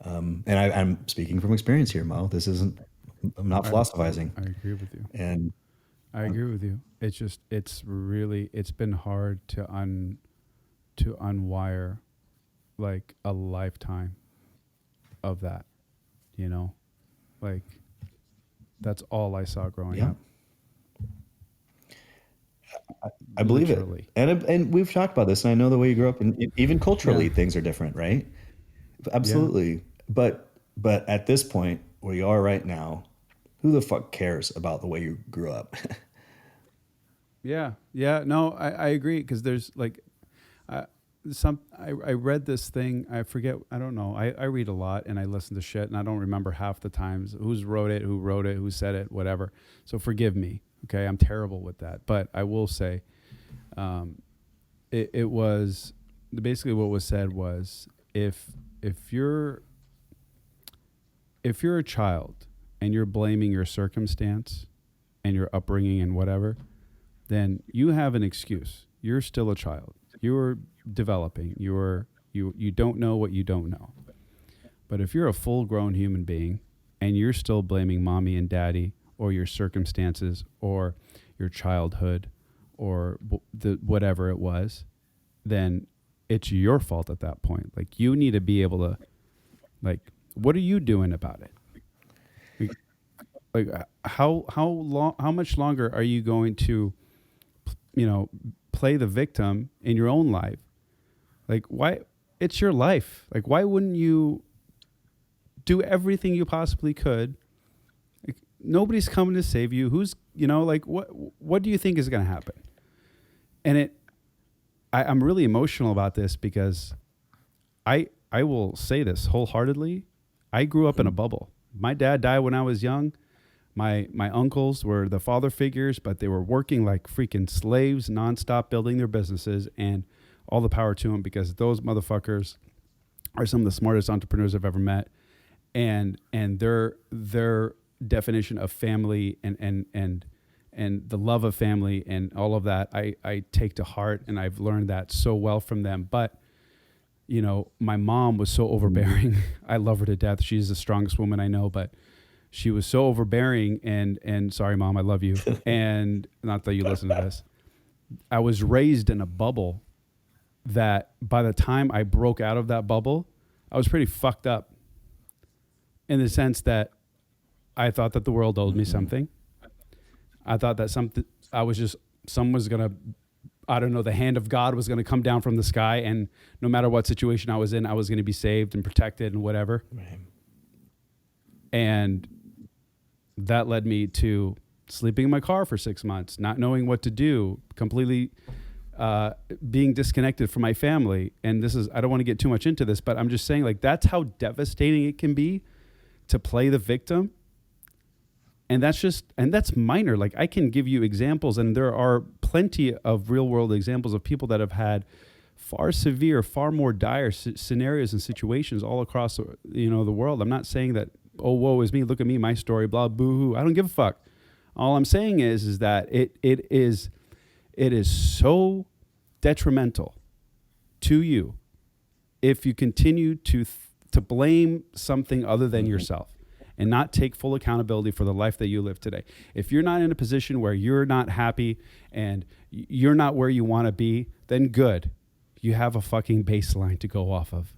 And I'm speaking from experience here, Mo. I'm not philosophizing. I agree with you. And I agree with you. It's been hard to unwire like a lifetime of that, like that's all I saw growing up. I believe Literally. it. And we've talked about this, and I know the way you grew up, and even culturally things are different, right? Absolutely. Yeah. But at this point where you are right now, who the fuck cares about the way you grew up? Yeah. No, I agree, because there's like I read this thing. I forget. I don't know. I read a lot and I listen to shit, and I don't remember half the times who wrote it, who said it, whatever. So forgive me. Okay, I'm terrible with that. But I will say, it was basically what was said was if you're a child and you're blaming your circumstance and your upbringing and whatever, then you have an excuse. You're still a child. You're developing. You don't know what you don't know. But if you're a full-grown human being and you're still blaming mommy and daddy or your circumstances or your childhood or whatever it was, then it's your fault at that point. Like, you need to be able to, like, what are you doing about it? Like how much longer are you going to, play the victim in your own life? Like, why? It's your life. Like, why wouldn't you do everything you possibly could? Like, nobody's coming to save you. Who's, like, what do you think is going to happen? And I'm really emotional about this because I will say this wholeheartedly. I grew up in a bubble. My dad died when I was young. My uncles were the father figures, but they were working like freaking slaves nonstop, building their businesses, and all the power to them, because those motherfuckers are some of the smartest entrepreneurs I've ever met. And their definition of family and the love of family and all of that, I take to heart, and I've learned that so well from them. But my mom was so overbearing. I love her to death. She's the strongest woman I know, but she was so overbearing, and sorry, Mom, I love you. And not that you listen to this. I was raised in a bubble that by the time I broke out of that bubble, I was pretty fucked up, in the sense that I thought that the world owed me something. I thought that someone was going to, I don't know, the hand of God was going to come down from the sky, and no matter what situation I was in, I was going to be saved and protected and whatever. Right. And that led me to sleeping in my car for 6 months, not knowing what to do, completely being disconnected from my family. And I don't want to get too much into this, but I'm just saying, like, that's how devastating it can be to play the victim. And that's minor. Like, I can give you examples, and there are plenty of real world examples of people that have had far severe, far more dire scenarios and situations all across, the world. I'm not saying that, oh, woe is me, look at me, my story, blah, boo-hoo. I don't give a fuck. All I'm saying is that it is so detrimental to you if you continue to blame something other than yourself and not take full accountability for the life that you live today. If you're not in a position where you're not happy and you're not where you want to be, then good. You have a fucking baseline to go off of.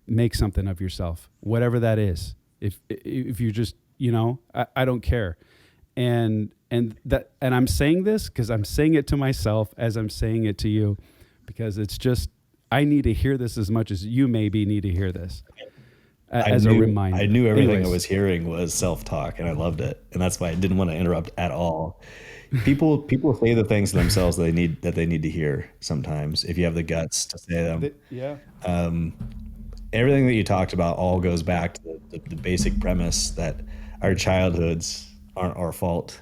Make something of yourself, whatever that is. If you're just, I don't care. And I'm saying this because I'm saying it to myself as I'm saying it to you, because it's just, I need to hear this as much as you maybe need to hear this. as a I reminder. knew everything I Anyways, was hearing was self-talk, and I loved it, and that's why I didn't want to interrupt at all. People say the things to themselves that they need to hear sometimes if you have the guts to say them. yeah, Everything that you talked about all goes back to the basic premise that our childhoods aren't our fault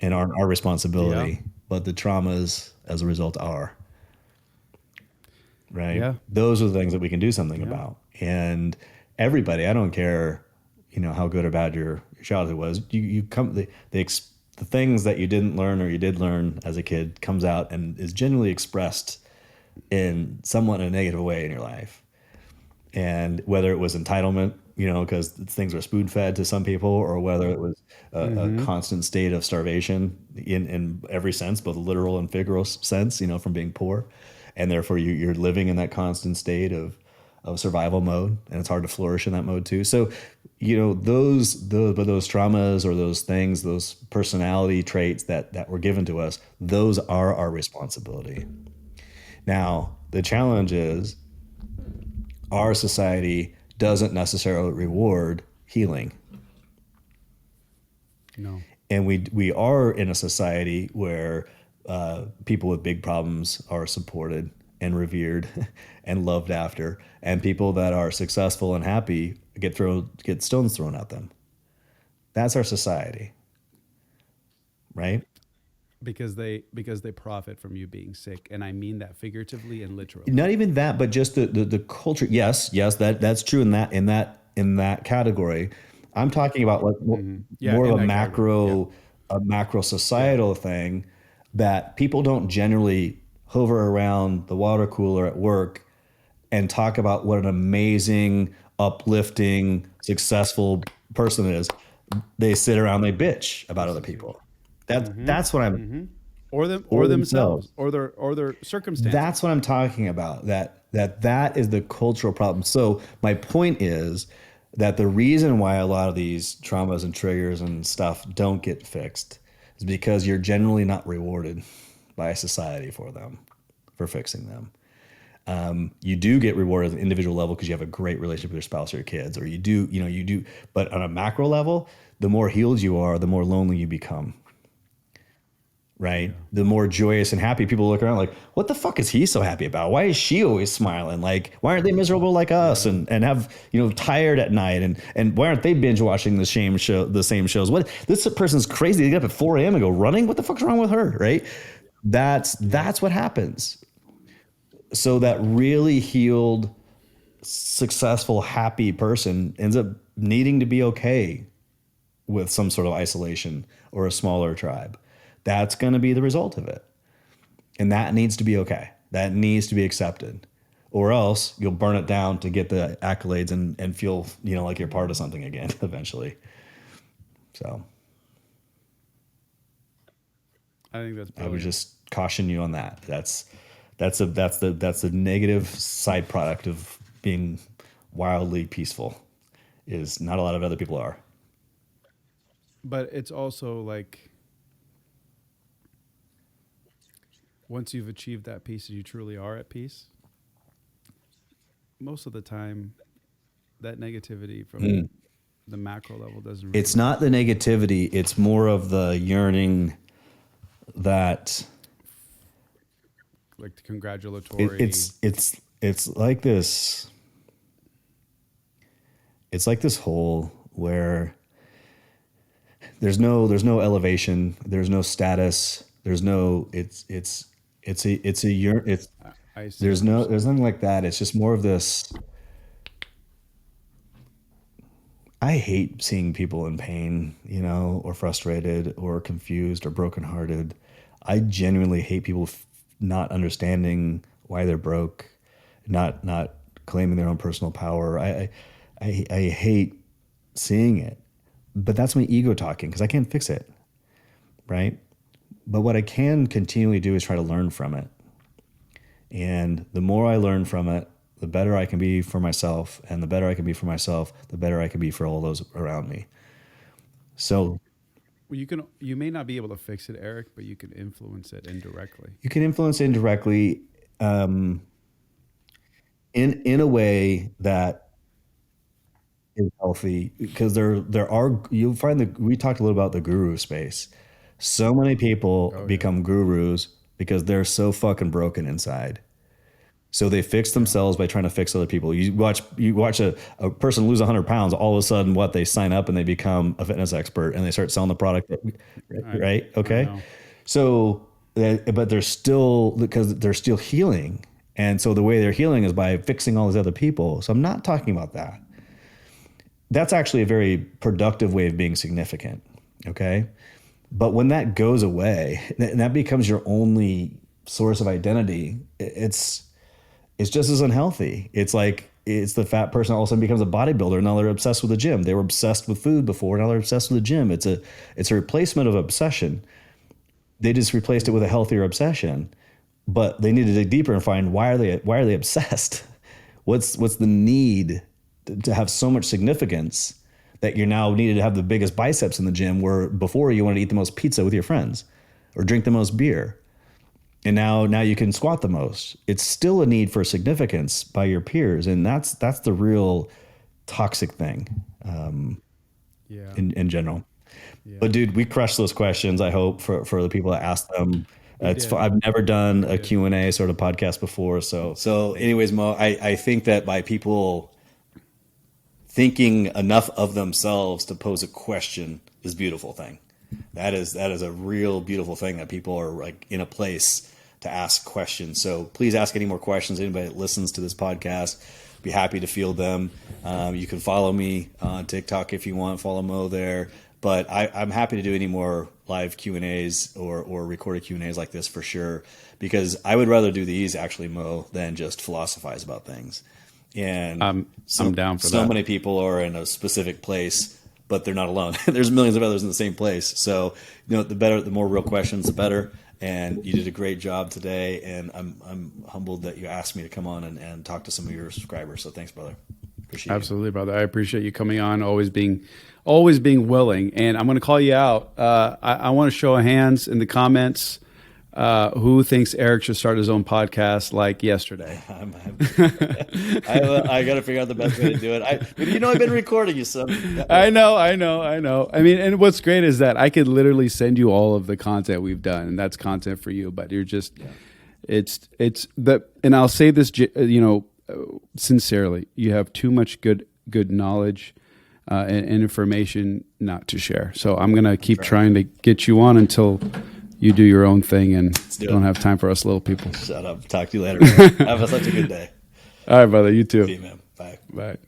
and aren't our yeah, responsibility, but the traumas as a result are, right? yeah, Those are the things that we can do something yeah. about. And everybody, I don't care, how good or bad your childhood was. You come the things that you didn't learn or you did learn as a kid comes out and is generally expressed in somewhat in a negative way in your life. And whether it was entitlement, because things were spoon fed to some people, or whether it was a Mm-hmm. constant state of starvation in every sense, both literal and figural sense, from being poor. And therefore you're living in that constant state of survival mode, and it's hard to flourish in that mode too. So, those traumas or those things, those personality traits that were given to us, those are our responsibility. Now, the challenge is our society doesn't necessarily reward healing. No. And we are in a society where people with big problems are supported and revered and loved after, and people that are successful and happy get stones thrown at them. That's our society, right? Because they profit from you being sick, and I mean that figuratively and literally. Not even that, but just the culture. Yes, that's true in that category. I'm talking about like Yeah, more of in a that category. Yeah, macro yeah. societal thing that people don't generally hover around the water cooler at work and talk about what an amazing, uplifting, successful person is. They sit around, they bitch about This other is huge. people. That's what I'm Or them, or or themselves, themselves. or their That's circumstances. what I'm talking about. That is the cultural problem. So my point is that the reason why a lot of these traumas and triggers and stuff don't get fixed is because you're generally not rewarded by society for fixing them. You do get rewarded at an individual level because you have a great relationship with your spouse or your kids, or you do. But on a macro level, the more healed you are, the more lonely you become, right? Yeah. The more joyous and happy people look around like, what the fuck is he so happy about? Why is she always smiling? Like, why aren't they miserable like us Yeah. and have, tired at night and why aren't they binge watching the same shows? What this person's crazy. They get up at 4 a.m. and go running. What the fuck's wrong with her? Right? Yeah. That's what happens. So that really healed, successful, happy person ends up needing to be okay with some sort of isolation or a smaller tribe. That's going to be the result of it. And that needs to be okay. That needs to be accepted. Or else you'll burn it down to get the accolades and feel, like you're part of something again eventually. So I think that's I would brilliant. just caution you on that. That's the negative side product of being wildly peaceful is not a lot of other people are. But it's also like once you've achieved that peace and you truly are at peace, most of the time that negativity from the macro level doesn't It's really not the negativity, it's more of the yearning that like the it, congratulatory. it's like this. It's like this hole where there's no elevation, there's no status, there's no it's a yearn it's I see what you're there's saying. nothing like that. It's just more of this. I hate seeing people in pain, or frustrated or confused or brokenhearted. I genuinely hate people not understanding why they're broke, not claiming their own personal power. I hate seeing it, but that's my ego talking because I can't fix it, right? But what I can continually do is try to learn from it. And the more I learn from it, the better I can be for myself. And the better I can be for myself, the better I can be for all those around me. So Well, you may not be able to fix it, Eric, but you can influence it indirectly. you can influence indirectly in a way that is healthy because there are you'll find that we talked a little about the guru space. So many people Oh yeah. become gurus because they're so fucking broken inside. So they fix Yeah. themselves by trying to fix other people. You watch a person lose 100 pounds, all of a sudden what they sign up and they become a fitness expert and they start selling the product right? I Okay. know. So but they're still because they're still healing. And so the way they're healing is by fixing all these other people. So I'm not talking about that. That's actually a very productive way of being significant. Okay. But when that goes away and that becomes your only source of identity, it's just as unhealthy. It's like it's the fat person all of a sudden becomes a bodybuilder. Now they're obsessed with the gym. They were obsessed with food before. Now they're obsessed with the gym. It's a replacement of obsession. They just replaced it with a healthier obsession. But they need to dig deeper and find why are they obsessed? What's the need to have so much significance that you're now needed to have the biggest biceps in the gym where before you wanted to eat the most pizza with your friends or drink the most beer. And now you can squat the most. It's still a need for significance by your peers, and that's the real toxic thing Yeah. in general. Yeah. But dude, we crushed those questions. I hope for the people that asked them. Did. I've never done a Q&A sort of podcast before, so anyways, Mo, I think that by people thinking enough of themselves to pose a question is a beautiful thing. That is a real beautiful thing that people are like in a place to ask questions. So please ask any more questions. Anybody that listens to this podcast, be happy to field them. You can follow me on TikTok if you want. Follow Mo there. But I'm happy to do any more live Q&As or recorded Q&As like this for sure, because I would rather do these actually, Mo, than just philosophize about things. And I'm down for that. So many people are in a specific place, but they're not alone. There's millions of others in the same place. So, the more real questions, the better. And you did a great job today. And I'm humbled that you asked me to come on and talk to some of your subscribers. So thanks, brother. Appreciate Absolutely, brother. I appreciate you coming on, always being willing. And I'm going to call you out. I want to show of hands in the comments. Who thinks Eric should start his own podcast like yesterday? I got to figure out the best way to do it. I've been recording you, so I know. I mean, and what's great is that I could literally send you all of the content we've done, and that's content for you. But you're just, it's the, and I'll say this, sincerely, you have too much good knowledge and information not to share. So I'm gonna keep trying to get you on until you do your own thing and don't have time for us little people. Shut up. Talk to you later, man. Have such a good day. All right, brother. You too. See you, man. Bye. Bye.